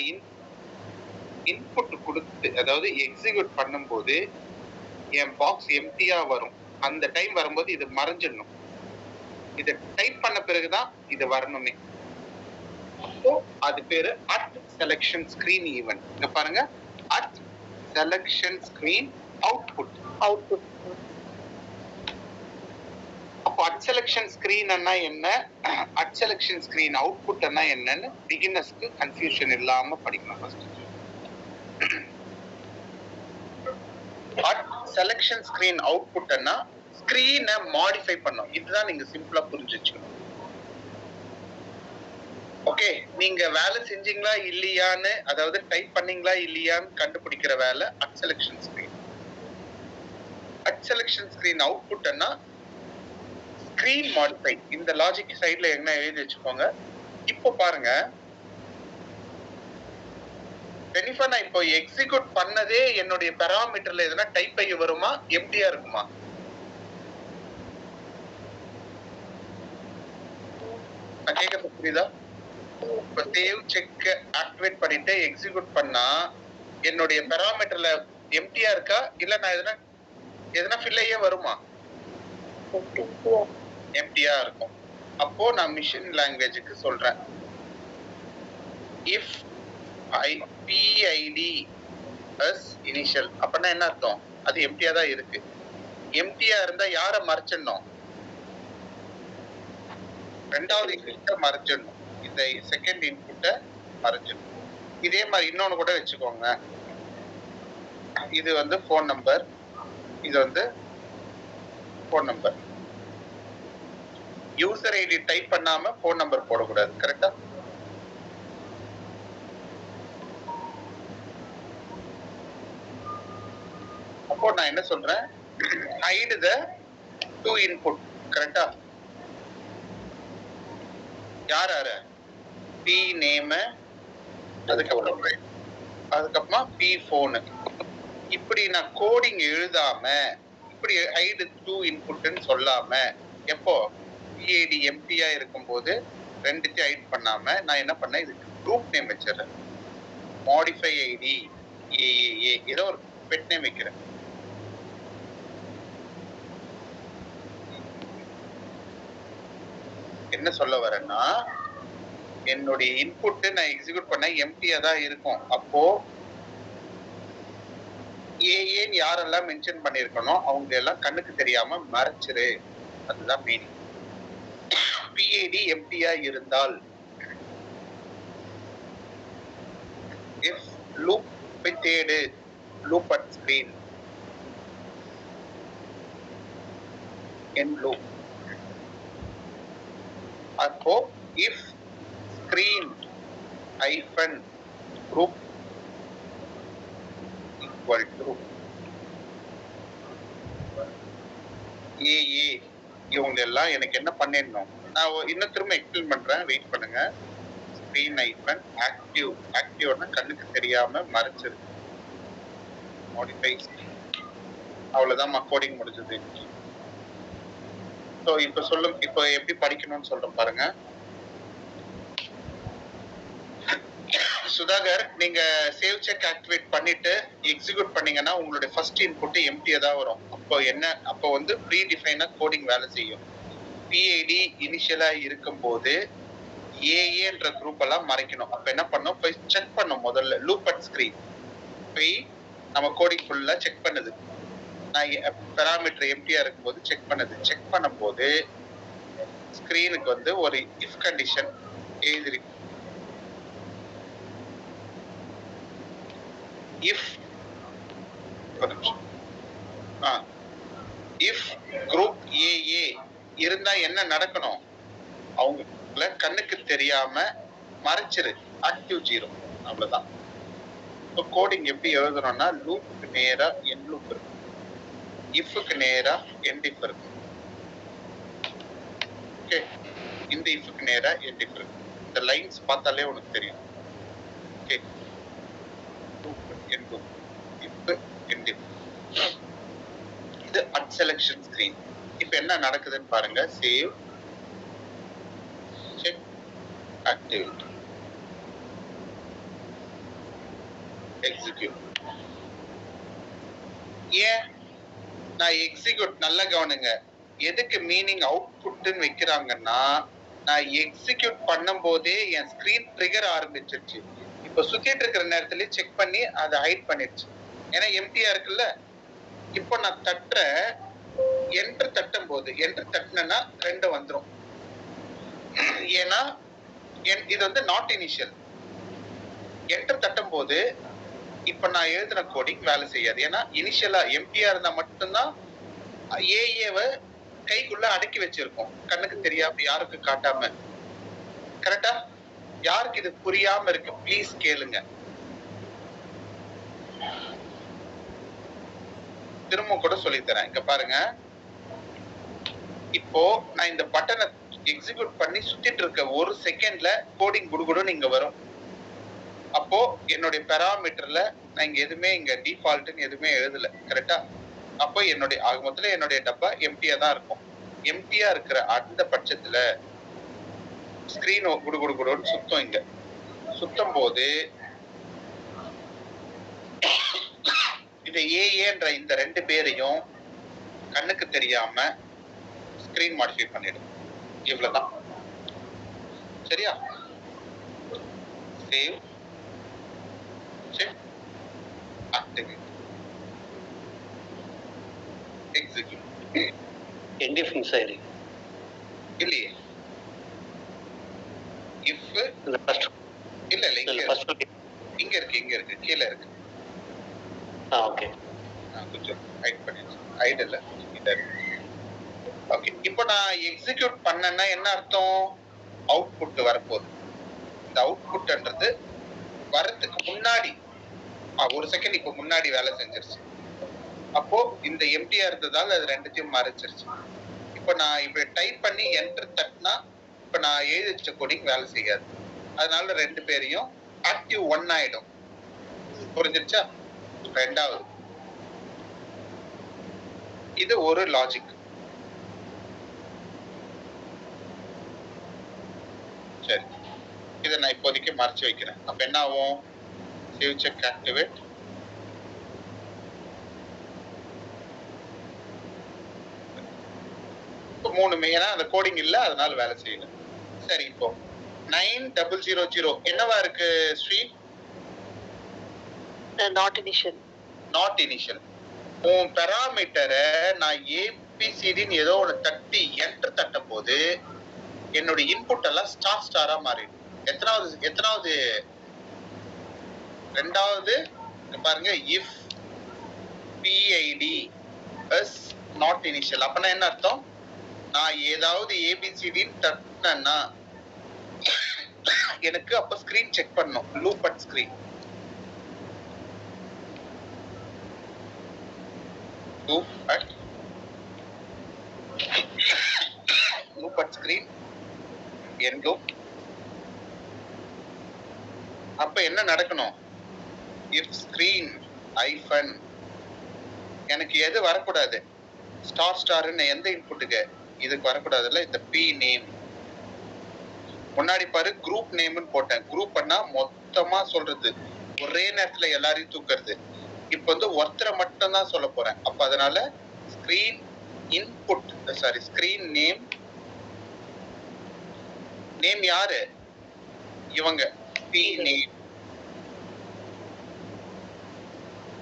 இன்புட் கொடுத்து, அதாவது எக்ஸிக்யூட் பண்ணும்போது என் பாக்ஸ் எம்டியா வரும், அந்த டைம் வரும்போது இது மறைஞ்சிடணும், இதை டைப் பண்ண பிறகுதான் இது வரணுமே. அப்போ அது பேரு அட் செலக்ஷன் ஸ்கிரீன் ஈவென்ட். இங்க பாருங்க, அட் செலக்ஷன் ஸ்கிரீன் அவுட்புட். அப்போ அட் செலக்ஷன் ஸ்கிரீன் என்ன, அட் செலக்ஷன் ஸ்கிரீன் அவுட்புட் என்னன்னு பிகினர்ஸ்க்கு கன்ஃபியூஷன் இல்லாம படிக்கணும். First at selection screen output ஸ்கிரீனை மாடிஃபை பண்ணும். இதுதான் நீங்க சிம்பிளா புரிஞ்சு வச்சுக்கணும். ஓகே, நீங்க வேலை செஞ்சீங்களா இல்லையான்னு, அதாவது டைப் பண்ணீங்களா இல்லையான்னு கண்டுபிடிக்கிற வேலை at selection screen. At selection screen output screen modify. இந்த லாஜிக் சைடுல என்ன எழுதி வச்சுக்கோங்க. இப்போ பாருங்க, பெனிஃபா நான் இப்போ எக்ஸிக்யூட் பண்ணதே என்னுடைய பாராமீட்டர்ல எதனா டைப் ஆகி வருமா, எம்டியா இருக்குமா? நான் கேட்கறது புரியுதா? இப்போ சேவ் செக் ஆக்டிவேட் பண்ணிட்டு எக்ஸிக்யூட் பண்ணா என்னுடைய பாராமீட்டர்ல எம்டியா இருக்கா, இல்ல நான் எதனா ஃபில் ஆகியே வருமா? எம்டியா இருக்கும். அப்போ நான் மிஷின் லாங்குவேஜுக்கு சொல்றேன், இஃப் PID as initial அப்படின்னா என்ன அர்த்தம்? அது எம்டியா தான் இருக்கு. எம்டியா இருந்தா யாரை மறைச்சிடணும்? ரெண்டாவது இன்புட்டை மறைச்சிடணும், இந்த செகண்ட் இன்புட்டை மறைச்சிடணும். இதே மாதிரி இன்னொன்னு கூட வச்சுக்கோங்க, இது வந்து ஃபோன் நம்பர், இது வந்து phone number. User ID type பண்ணாம ஃபோன் நம்பர் போடக்கூடாது. கரெக்டா? அப்போ நான் என்ன சொல்றேன், hide the two input. கரெக்டா? யார் யாரு? பி நேம், அதுக்கப்புறமா பி போனு. இப்படி நான் கோடிங் எழுதாம இப்படி hide two inputன்னு சொல்லாம, எப்போ பிஐடி எம்டியா இருக்கும்போது ரெண்டுத்தையும் ஹைட் பண்ணாம நான் என்ன பண்ணேன், இதுக்கு குரூப் நேம் வச்சிடறேன். மாடிஃபை ஐடி ஏஏஏ, ஏதோ ஒரு பெட் நேம் வைக்கிறேன். என்ன சொல்ல வரேன்னா, என்னுடைய இன்புட் நான் எக்ஸிக்யூட் பண்ண எம்டியா தான் இருக்கும். அப்போ ஏஏன்னு யாரெல்லாம் மென்ஷன் பண்ணிருக்கணும் அவங்க எல்லாம் கண்ணுக்கு தெரியாம மறைச்சிரு. அதுதான் மீனிங். பிஐடி எம்டியா இருந்தால் if loop தேடு, loop at screen, end loop. அப்போ if screen hyphen group equal to AA, இவங்க எல்லாம் எனக்கு என்ன பண்ணிடணும், நான் இன்னும் திரும்ப எக்ஸ்பிளைன் பண்றேன், வெயிட் பண்ணுங்க. ஸ்கிரீன் ஐபன் ஆக்டிவ், ஆக்டிவ்னா கண்ணுக்கு தெரியாம மறைச்சிரு. மாடிஃபை, அவ்வளவுதான் கோடிங் முடிஞ்சது. ஸோ இப்போ சொல்லும், இப்போ எப்படி படிக்கணும்னு சொல்றேன் பாருங்க. சுதாகர், நீங்க சேவ் செக் ஆக்டிவேட் பண்ணிட்டு எக்ஸிக்யூட் பண்ணீங்கன்னா உங்களுடைய ஃபர்ஸ்ட் இன்புட் எம்டியா தான் வரும். அப்போ என்ன, அப்போ வந்து ப்ரீ டிஃபைனா கோடிங் வேலை செய்யும். பிஐடி இனிஷியலா இருக்கும் போது ஏஏன்ற குரூப் எல்லாம் மறைக்கணும். அப்ப என்ன பண்ணோம், போய் செக் பண்ணோம். முதல்ல லூப் அட் ஸ்கிரீன் போய் நம்ம கோடிங் ஃபுல்லா செக் பண்ணுது. நான் பெராமீட்டர் எம்டியா இருக்கும்போது செக் பண்ணுது. செக் பண்ணும்போது ஸ்கிரீனுக்கு வந்து ஒரு இஃப் கண்டிஷன் எழுதிருக்கு. இஃப் இஃப் குரூப் ஏஏ இருந்தா என்ன நடக்கணும், அவங்க கண்ணுக்கு தெரியாம மறைச்சிரு, ஆக்டிவ் 0. அவ்வளவுதான். இப்போ கோடிங் எப்படி எழுதணும்னா, லூப்புக்கு நேரா எண்ட் லூப் இருக்கு, இஃப்க்கு நேரா எண்ட் இஃப் இருக்கு. ஓகே, இந்த இஃப்க்கு நேரா எண்ட் இஃப் இருக்கு. இந்த லைன்ஸ் பார்த்தாலே உனக்கு தெரியும். Okay, loop end loop, if end if. இது அட் செலக்ஷன் ஸ்கிரீன். இப்போ என்ன நடக்குதுன்னு பாருங்க. Save check activity, execute. ஏன் நான் எக்ஸிக்யூட், நல்லா கவனிங்க, எதுக்கு மீனிங் அவுட்புட்னு வைக்கிறாங்கன்னா, நான் எக்ஸிக்யூட் பண்ணும் போதே என் ஸ்கிரீன் ட்ரிகர் ஆரம்பிச்சிருச்சு. இப்போ சுத்திட்டு இருக்கிற நேரத்துல செக் பண்ணி அதை ஹைட் பண்ணிடுச்சு. ஏன்னா எம்டியா இருக்குல்ல. இப்போ நான் தட்டுற என்டர் தட்டும் போது, என்டர் தட்டினா 2 வந்துடும். ஏன்னா இது வந்து நாட் இனிஷியல். என்டர் தட்டும் போது இப்ப நான் எழுதின கோடிங் வேலை செய்யாது. ஏன்னா இனிஷியலா எம்டியா இருந்தா மட்டும்தான் ஏஏவை கைக்குள்ள அடக்கி வச்சிருக்கோம், கண்ணுக்கு தெரியாம, யாருக்கு காட்டாம. கரெக்டா? யாருக்கு இது புரியாம இருக்கு ப்ளீஸ் கேளுங்க. திரும்ப கூட சொல்லித்தரேன். இங்க பாருங்க, இப்போ நான் இந்த பட்டனை எக்ஸிக்யூட் பண்ணி சுத்திட்டு இருக்க ஒரு செகண்ட்ல கோடிங் குடுகுடுன்னு இங்க வரும். அப்போ என்னுடைய பெராமீட்டர்ல நான் இங்க எதுவுமே, இங்க டிஃபால்ட்னு எதுவுமே எழுதல. கரெக்டா? அப்போ என்னுடைய ஆகமத்துல என்னுடைய டப்பா எம்டியா தான் இருக்கும். எம்டியா இருக்கிற அந்த பட்சத்துல ஸ்கிரீன் குடுகுடுன்னு சுத்தம். இங்க சுத்தும் போது இந்த ஏஏன்ற இந்த 2 பேரையும் கண்ணுக்கு தெரியாம ஸ்கிரீன் மாடிஃபை பண்ணிடும். இவ்வளவுதான். சரியா? Save check activate execute. End if miss ஆயிருக்கு இல்லையே. இஃப் இல்ல இங்க இருக்கு, கீழே இருக்கு. ஓகே. கொஞ்சம் ஹைட் பண்ணிடுச்சு. ஹைட் இல்ல ஓகே. இப்போ நான் எக்ஸிக்யூட் பண்ணேன்னா என்ன அர்த்தம்? அவுட்புட் வரப்போகுது. இந்த அவுட்புட்ன்றது வரதுக்கு முன்னாடி ஒரு செகண்ட் இப்போ முன்னாடி வேலை செஞ்சிருச்சு. அப்போ இந்த எம்டியா இருந்ததால அது ரெண்டுத்தையும் மறைச்சிருச்சு. இப்போ நான் இப்ப டைப் பண்ணி என்டர் தட்டினா இப்ப நான் எழுதி வச்ச கோடிங் வேலை செய்யாது. அதனால ரெண்டு பேரையும் ஆக்டிவ் 1 ஆயிடும். புரிஞ்சிருச்சா? ரெண்டாவது இது ஒரு லாஜிக். சரி, இதை நான் இப்போதைக்கு மறைச்சு வைக்கிறேன். அப்ப என்ன ஆகும்? Save check activate. இப்போ 3 ஏன்னா அந்த கோடிங் இல்ல, அதனால வேலை செய்யல. சரி, இப்போ 9000 என்னவா இருக்கு Sri? Not initial. Not initial. உன் பெராமீட்டரை நான் ஏபிசிடின்னு ஏதோ ஒன்று தட்டி என்டர் தட்ட போது என்னோட இன்புட் எல்லாம் ஸ்டாரா மாறிடும். எத்தனாவது ரெண்டாவது பாருங்க, if PID is not initial. அப்பனா என்ன அர்த்தம்? நான் ஏதாவது ஏபிசிடின்னு தட்டினேன்னா எனக்கு அப்ப ஸ்கிரீன் செக் பண்ணும். Loop at screen, loop at screen end loop. அப்ப என்ன நடக்கணும்? if screen hyphen எனக்கு எது வரக்கூடாது? ஸ்டார்னு எந்த இன்புட்டுக்கு இதுக்கு வரக்கூடாதுல்ல. இந்த பி நேம் முன்னாடி பாரு, குரூப் நேம்னு போட்டேன். குரூப் பண்ணா மொத்தமா சொல்றது, ஒரே நேரத்துல எல்லாரையும் தூக்குறது. இப்ப வந்து ஒருத்தரை மட்டும் தான் சொல்ல போறேன். அப்ப அதனால screen input screen name. Name யாரு? இவங்க பி நேம்,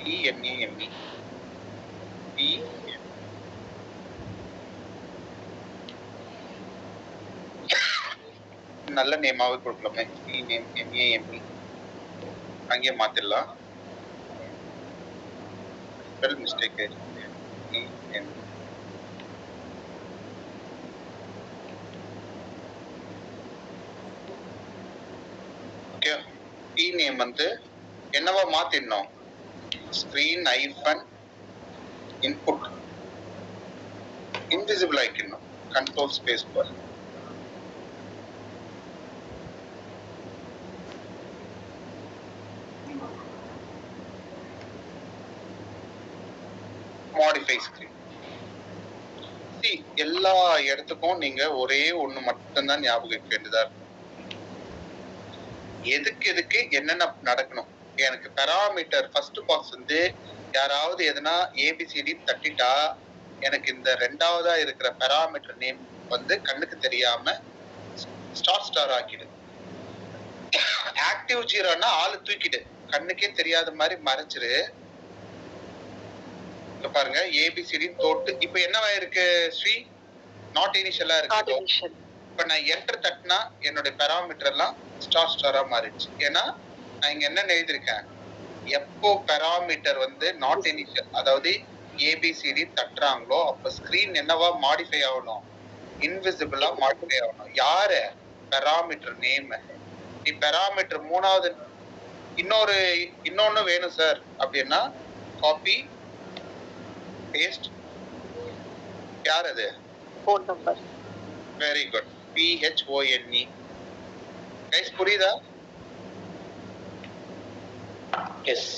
PNAME, நல்ல நேமாவே கொடுக்கலாமே. பி நேம் MAME அங்கே மாத்திடலாம். Spell mistake. Okay, P name வந்து என்னவா மாத்திடணும்? ஸ்கிரீன் ஐஃபன் இன்புட் இன்விசிபிள் ஆக்கிடணும். Control space bar. Modify screen. எல்லா இடத்துக்கும் நீங்க ஒரே ஒண்ணு மட்டும் தான் ஞாபகம் வைக்க வேண்டியதா இருக்கும். எதுக்கு என்னென்ன நடக்கணும்? எனக்கு பெராமீட்டர் ஃபர்ஸ்ட் பாக்ஸ் வந்து யாராவது எதனா ஏபிசிடி தட்டிட்டா எனக்கு இந்த ரெண்டாவதா இருக்கிற பெராமீட்டர் நேம் வந்து கண்ணுக்கு தெரியாம ஸ்டார் ஆக்கிடு. ஆக்டிவ் 0னா ஆளு தூக்கிடு, கண்ணுக்கே தெரியாத மாதிரி மறைச்சிரு. பாருங்க, ஏபிசிடி தோட்டு இப்ப என்னவா இருக்கு ஸ்ரீ? நாட் இனிஷியலா இருக்கு. இப்ப நான் என்டர் தட்டினா என்னோட பெராமீட்டர் எல்லாம் ஸ்டாரா மாறிடுச்சு. ஏன்னா நான் இங்க என்ன எழுதிருக்கேன்? எப்போ பெராமீட்டர் வந்து நாட் இனிஷியல், அதாவது ஏபிசிடி தட்டுறாங்களோ அப்ப ஸ்கிரீன் என்னவா மாடிஃபை ஆகணும்? இன்விசிபிளா மாடிஃபை ஆகணும். யாரு? Parameter name. நீ பெராமீட்டர் மூணாவது இன்னொன்னு வேணும் சார் அப்படின்னா காப்பி பேஸ்ட். யார் அது? Phone number. Very good. PHONE. Guys புரியுதா? எஸ்.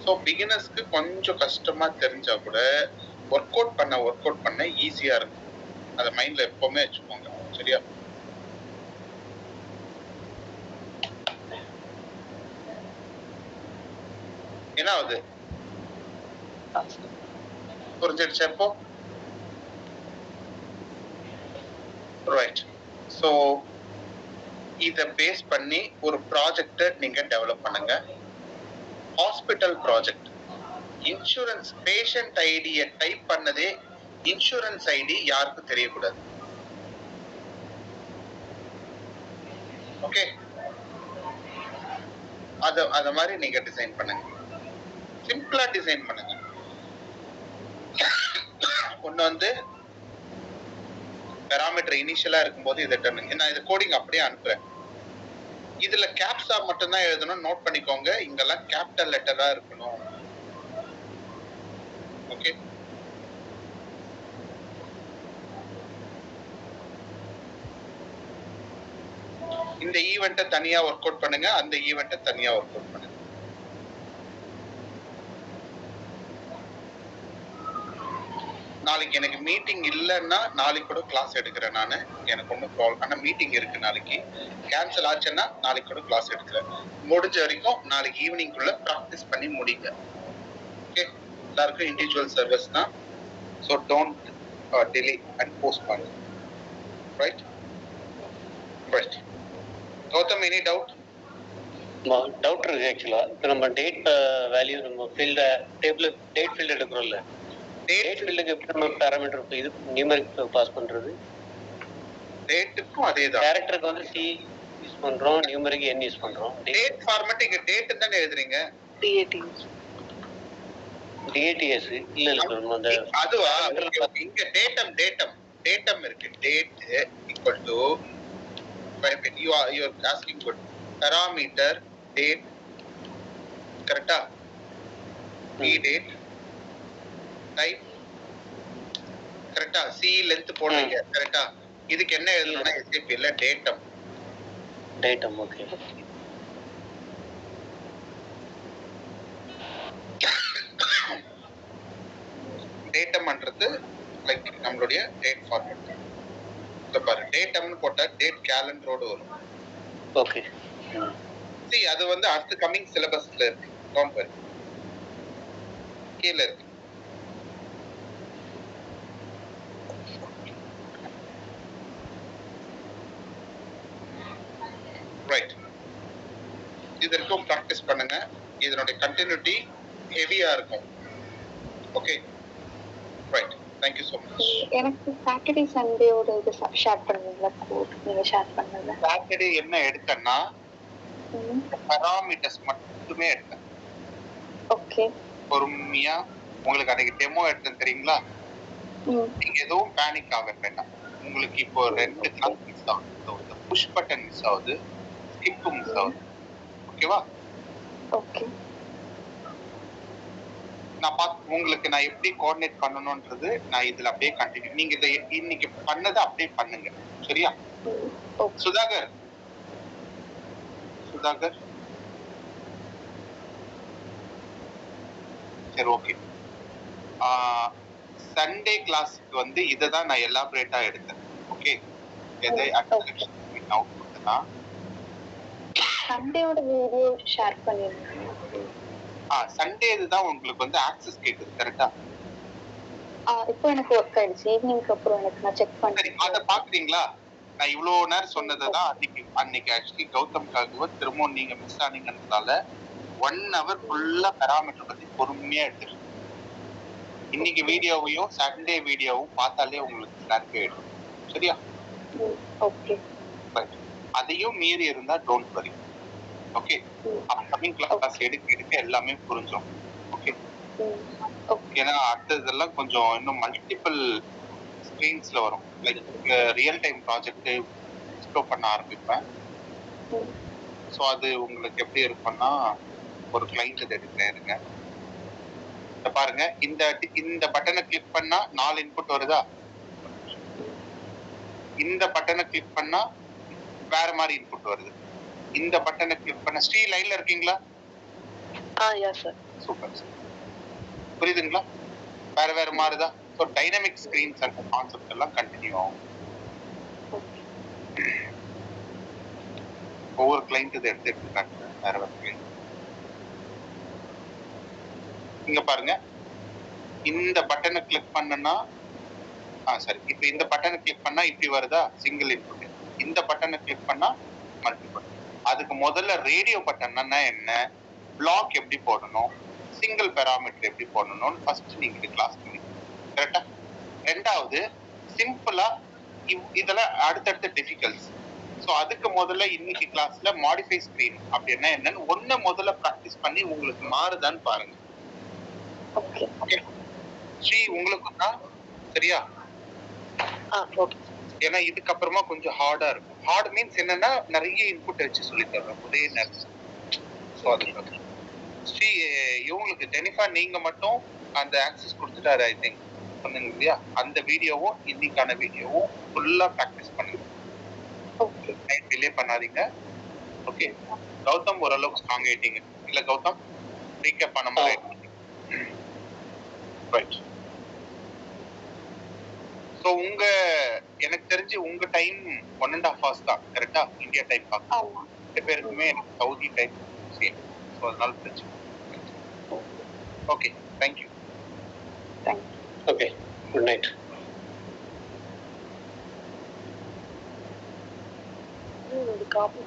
ஸோ பிகினர்ஸ்க்கு கொஞ்சம் கஷ்டமா தெரிஞ்சா கூட ஒர்க் அவுட் பண்ண ஈஸியா இருக்கும். அதை மைண்ட்ல எப்பவுமே வச்சுக்கோங்க. சரியா? என்ன ஆகுது? புரிஞ்சிடுச்சு எப்போ? ரைட். ஸோ இதை பேஸ் பண்ணி ஒரு ப்ராஜெக்ட் நீங்க டெவலப் பண்ணுங்க. Hospital project. இன்சூரன்ஸ் பேஷண்ட் ஐடியை டைப் பண்ணதே இன்சூரன்ஸ் ஐடி யாருக்கும் தெரியக்கூடாது. ஓகே, அத மாதிரி நீங்க டிசைன் பண்ணுங்க. சிம்பிளா டிசைன் பண்ணுங்க. ஒண்ணு வந்து பாராமீட்டர் இனிஷியலா இருக்கும்போது இதை நான் இது கோடிங் அப்படியே அனுப்புறேன். இதுல கேப்ஸா மட்டும் தான் எழுதணும். நோட் பண்ணிக்கோங்க, இங்கெல்லாம் கேபிட்டல் லெட்டரா இருக்கணும். ஓகே, இந்த ஈவெண்ட்டை தனியா ஒர்க் அவுட் பண்ணுங்க, அந்த ஈவெண்ட்டை தனியா ஒர்க் அவுட் பண்ணுங்க. நாளைக்கு எனக்கு மீட்டிங் இல்லைன்னா நாளைக்கு கூட கிளாஸ் எடுக்கிறேன் நான். எனக்கு ஒன்றும் ப்ராப்ளம். ஆனால் மீட்டிங் இருக்கு நாளைக்கு. கேன்சல் ஆச்சுன்னா நாளைக்கு கூட கிளாஸ் எடுக்கிறேன். முடிஞ்ச வரைக்கும் நாளைக்கு ஈவினிங்குள்ள ப்ராக்டிஸ் பண்ணி முடிங்க. ஓகே, எல்லாருக்கும் இண்டிவிஜுவல் சர்வீஸ் தான். So don't delay and postpone. Right right. Gautham, any doubt? Doubt இருக்கு ஆக்சுவலா. இப்போ நம்ம டேட் வேல்யூ நம்ம ஃபீல்ட டேபிள் டேட் ஃபீல்ட் எடுக்கிறோம்ல, டேட் ஃபீல்டுக்கு எப்படி நம்ம பாராமீட்டர் இது நியூமெரிக் பாஸ் பண்றது? டேட்டுக்கும் அதேதான். கேரக்டருக்கு வந்து சி யூஸ் பண்றோம், நியூமெரிக் n யூஸ் பண்றோம். டேட் ஃபார்மேட் இங்க டேட் தானே எழுதுறீங்க. DATS இல்ல அந்த அதுவா? இங்க டேட்டம் இருக்கு. Date equal to you are asking good parameter date, கரெக்ட்டா? date type, கரெக்ட்டா? c length போடுறீங்க, கரெக்ட்டா? இதுக்கு என்ன எழுதணும்னா SAP இல்ல டேட்டம். ஓகே. டேட்டம்ன்றது லைக் நம்மளுடைய டேட் ஃபார்மேட். இத பாரு, டேட்டம்னு போட்டா டேட் கேலண்டரோட வரும். ஓகே. see அது வந்து அடுத்த கமிங் சிலபஸ்ல இருக்கு. டோன்ட் வரி, கீழ இருக்கு. ரைட், இதற்கும் பிராக்டிஸ் பண்ணுங்க. இதனுடைய கண்டினியூட்டி ஹெவியா இருக்கும். Okay, right. Thank you so much. எனக்கு சாட்டர்டே சண்டேயோட இது ஷேர் பண்ணுவீங்களா? கோட் நீங்க ஷேர் பண்ணல. சாட்டர்டே என்ன எடுத்தேன்னா பாராமீட்டர்ஸ் மட்டுமே எடுத்தேன். ஓகே, பொறுமையா உங்களுக்கு அன்னைக்கு டெமோ எடுத்தேன் தெரியுங்களா? நீங்க எதுவும் பேனிக் ஆக வேண்டாம். உங்களுக்கு இப்போ 2 கிளாஸ் மிஸ் ஆகுது. புஷ் பட்டன் மிஸ் ஆகுது, ஸ்கிப் மிஸ் ஆகுது. ஓகேவா? ஓகே. உங்களுக்கு நான் எப்படி கோஆர்டினேட் பண்ணணும்ன்றது நான் இதுல அப்படியே கண்டினியூ. நீங்க இதை இன்னைக்கு பண்ணதை அப்படியே பண்ணுங்க, சரியா? சுதாகர், சரி, ஓகே. சண்டே கிளாஸ்க்கு வந்து இதை தான் நான் எலாபரேட்டா எடுத்தேன். ஓகே, எதை அவுட்புட் தான் சண்டேயோட வீடியோ ஷேர் பண்ணிருக்கேன். சண்டே இதுதான் உங்களுக்கு வந்து ஆக்சஸ் கேக்குது, கரெக்ட்டா? இப்போ எனக்கு ஒர்க் ஆயிடுச்சு. ஈவினிங்க்கு அப்புறம் எனக்கு நான் செக் பண்ணேன். அத பாக்குறீங்களா? நான் இவ்வளவு நேரம் சொன்னதுதான் அன்னைக்கு ஆக்சுவலி கௌதம்காக திரும்பவும் நீங்க மிஸ் ஆனீங்கன்றதால 1 hour ஃபுல்லா பாராமீட்டர் பத்தி பொறுமையா எடுத்துருக்கேன். இன்னைக்கு வீடியோவையும் சண்டே வீடியோவும் பார்த்தாலே உங்களுக்கு கிளாரிஃபை ஆயிடும், சரியா? ஓகே. அதையும் மீறி இருந்தா don't worry. Okay, upcoming class எடுக்க எல்லாமே புரிஞ்சோம். ஓகே, ஏன்னா அடுத்ததெல்லாம் கொஞ்சம் இன்னும் மல்டிபிள் ஸ்கிரீன்ஸ்ல வரும். Like real time project explore பண்ண ஆரம்பிப்பேன். ஸோ அது உங்களுக்கு எப்படி இருக்கும்னா, ஒரு கிளைண்ட் இதை எடுக்கிறேன் இருங்க. பாருங்க, இந்த பட்டனை கிளிக் பண்ணா 4 இன்புட் வருதா? இந்த பட்டனை கிளிக் பண்ணா வேற மாதிரி இன்புட் வருது. இந்த பட்டனை கிளிக் பண்ண ஸ்ரீ லைன்ல இருக்கீங்களா? Yes sir. சூப்பர் சார், புரியுதுங்களா? வேற வேற மாறுதா? ஸோ டைனமிக் ஸ்கிரீன்ஸ் அந்த கான்செப்ட் எல்லாம் கண்டினியூ ஆகும். ஒவ்வொரு கிளைண்ட் இதை எடுத்து காட்டுறேன். வேற வேற கிளைண்ட் இங்க பாருங்க, இந்த பட்டனை கிளிக் பண்ணனா சரி, இப்போ இந்த பட்டனை கிளிக் பண்ணா இப்படி வருதா? Single input. இந்த பட்டனை கிளிக் பண்ணா மல்டிபிள். அதுக்கு முதல்ல ரேடியோ பட்டன்னா என்ன, பிளாக் எப்படி போடணும், சிங்கிள் பாராமீட்டர் எப்படி போடணும்னு ஃபர்ஸ்ட் நீங்க கிளாஸ் பண்ணி, கரெக்டா? ரெண்டாவது சிம்பிளா இதெல்லாம் அடுத்தடுத்த டிஃபிகல்ட்ஸ். ஸோ அதுக்கு முதல்ல இன்னைக்கு கிளாஸ்ல மாடிஃபை ஸ்கிரீன் அப்படின்னா என்னன்னு ஒன்னு முதல்ல ப்ராக்டிஸ் பண்ணி உங்களுக்கு மாறுதான்னு பாருங்க. ஓகே. ஸ்ரீ உங்களுக்கு தான் சரியா? ஓகே. ஏன்னா இதுக்கப்புறமா கொஞ்சம் ஹார்டா இருக்கும். ஹார்ட் மீன்ஸ் என்னன்னா நிறைய இன்புட் வச்சு சொல்லி தர்றோம் ஒரே நேரத்தில். ஸோ அதுக்கு ஸ்ரீ இவங்களுக்கு ஜெனிஃபா நீங்க மட்டும் அந்த ஆக்சஸ் கொடுத்துட்டாரு ஐ திங்க் சொன்னீங்க இல்லையா? அந்த வீடியோவும் இன்னைக்கான வீடியோவும் ஃபுல்லா ப்ராக்டிஸ் பண்ணுங்க. ஓகே. டைம் டிலே பண்ணாதீங்க. ஓகே. கௌதம் ஓரளவுக்கு ஸ்ட்ராங் ஆயிட்டீங்க இல்ல கௌதம்? ரீகேப் பண்ண மாதிரி ரைட். ஸோ எனக்கு தெரிஞ்சு உங்க டைம் 1.5 hours தான் கரெக்டா? இந்தியா டைம் பார்க்க ஆமா. 2 பேருக்குமே எனக்கு சவுதி டைம் சேம். ஸோ அதனால பிரச்சனை. Okay, thank you. Thank you. Okay, good night. Copy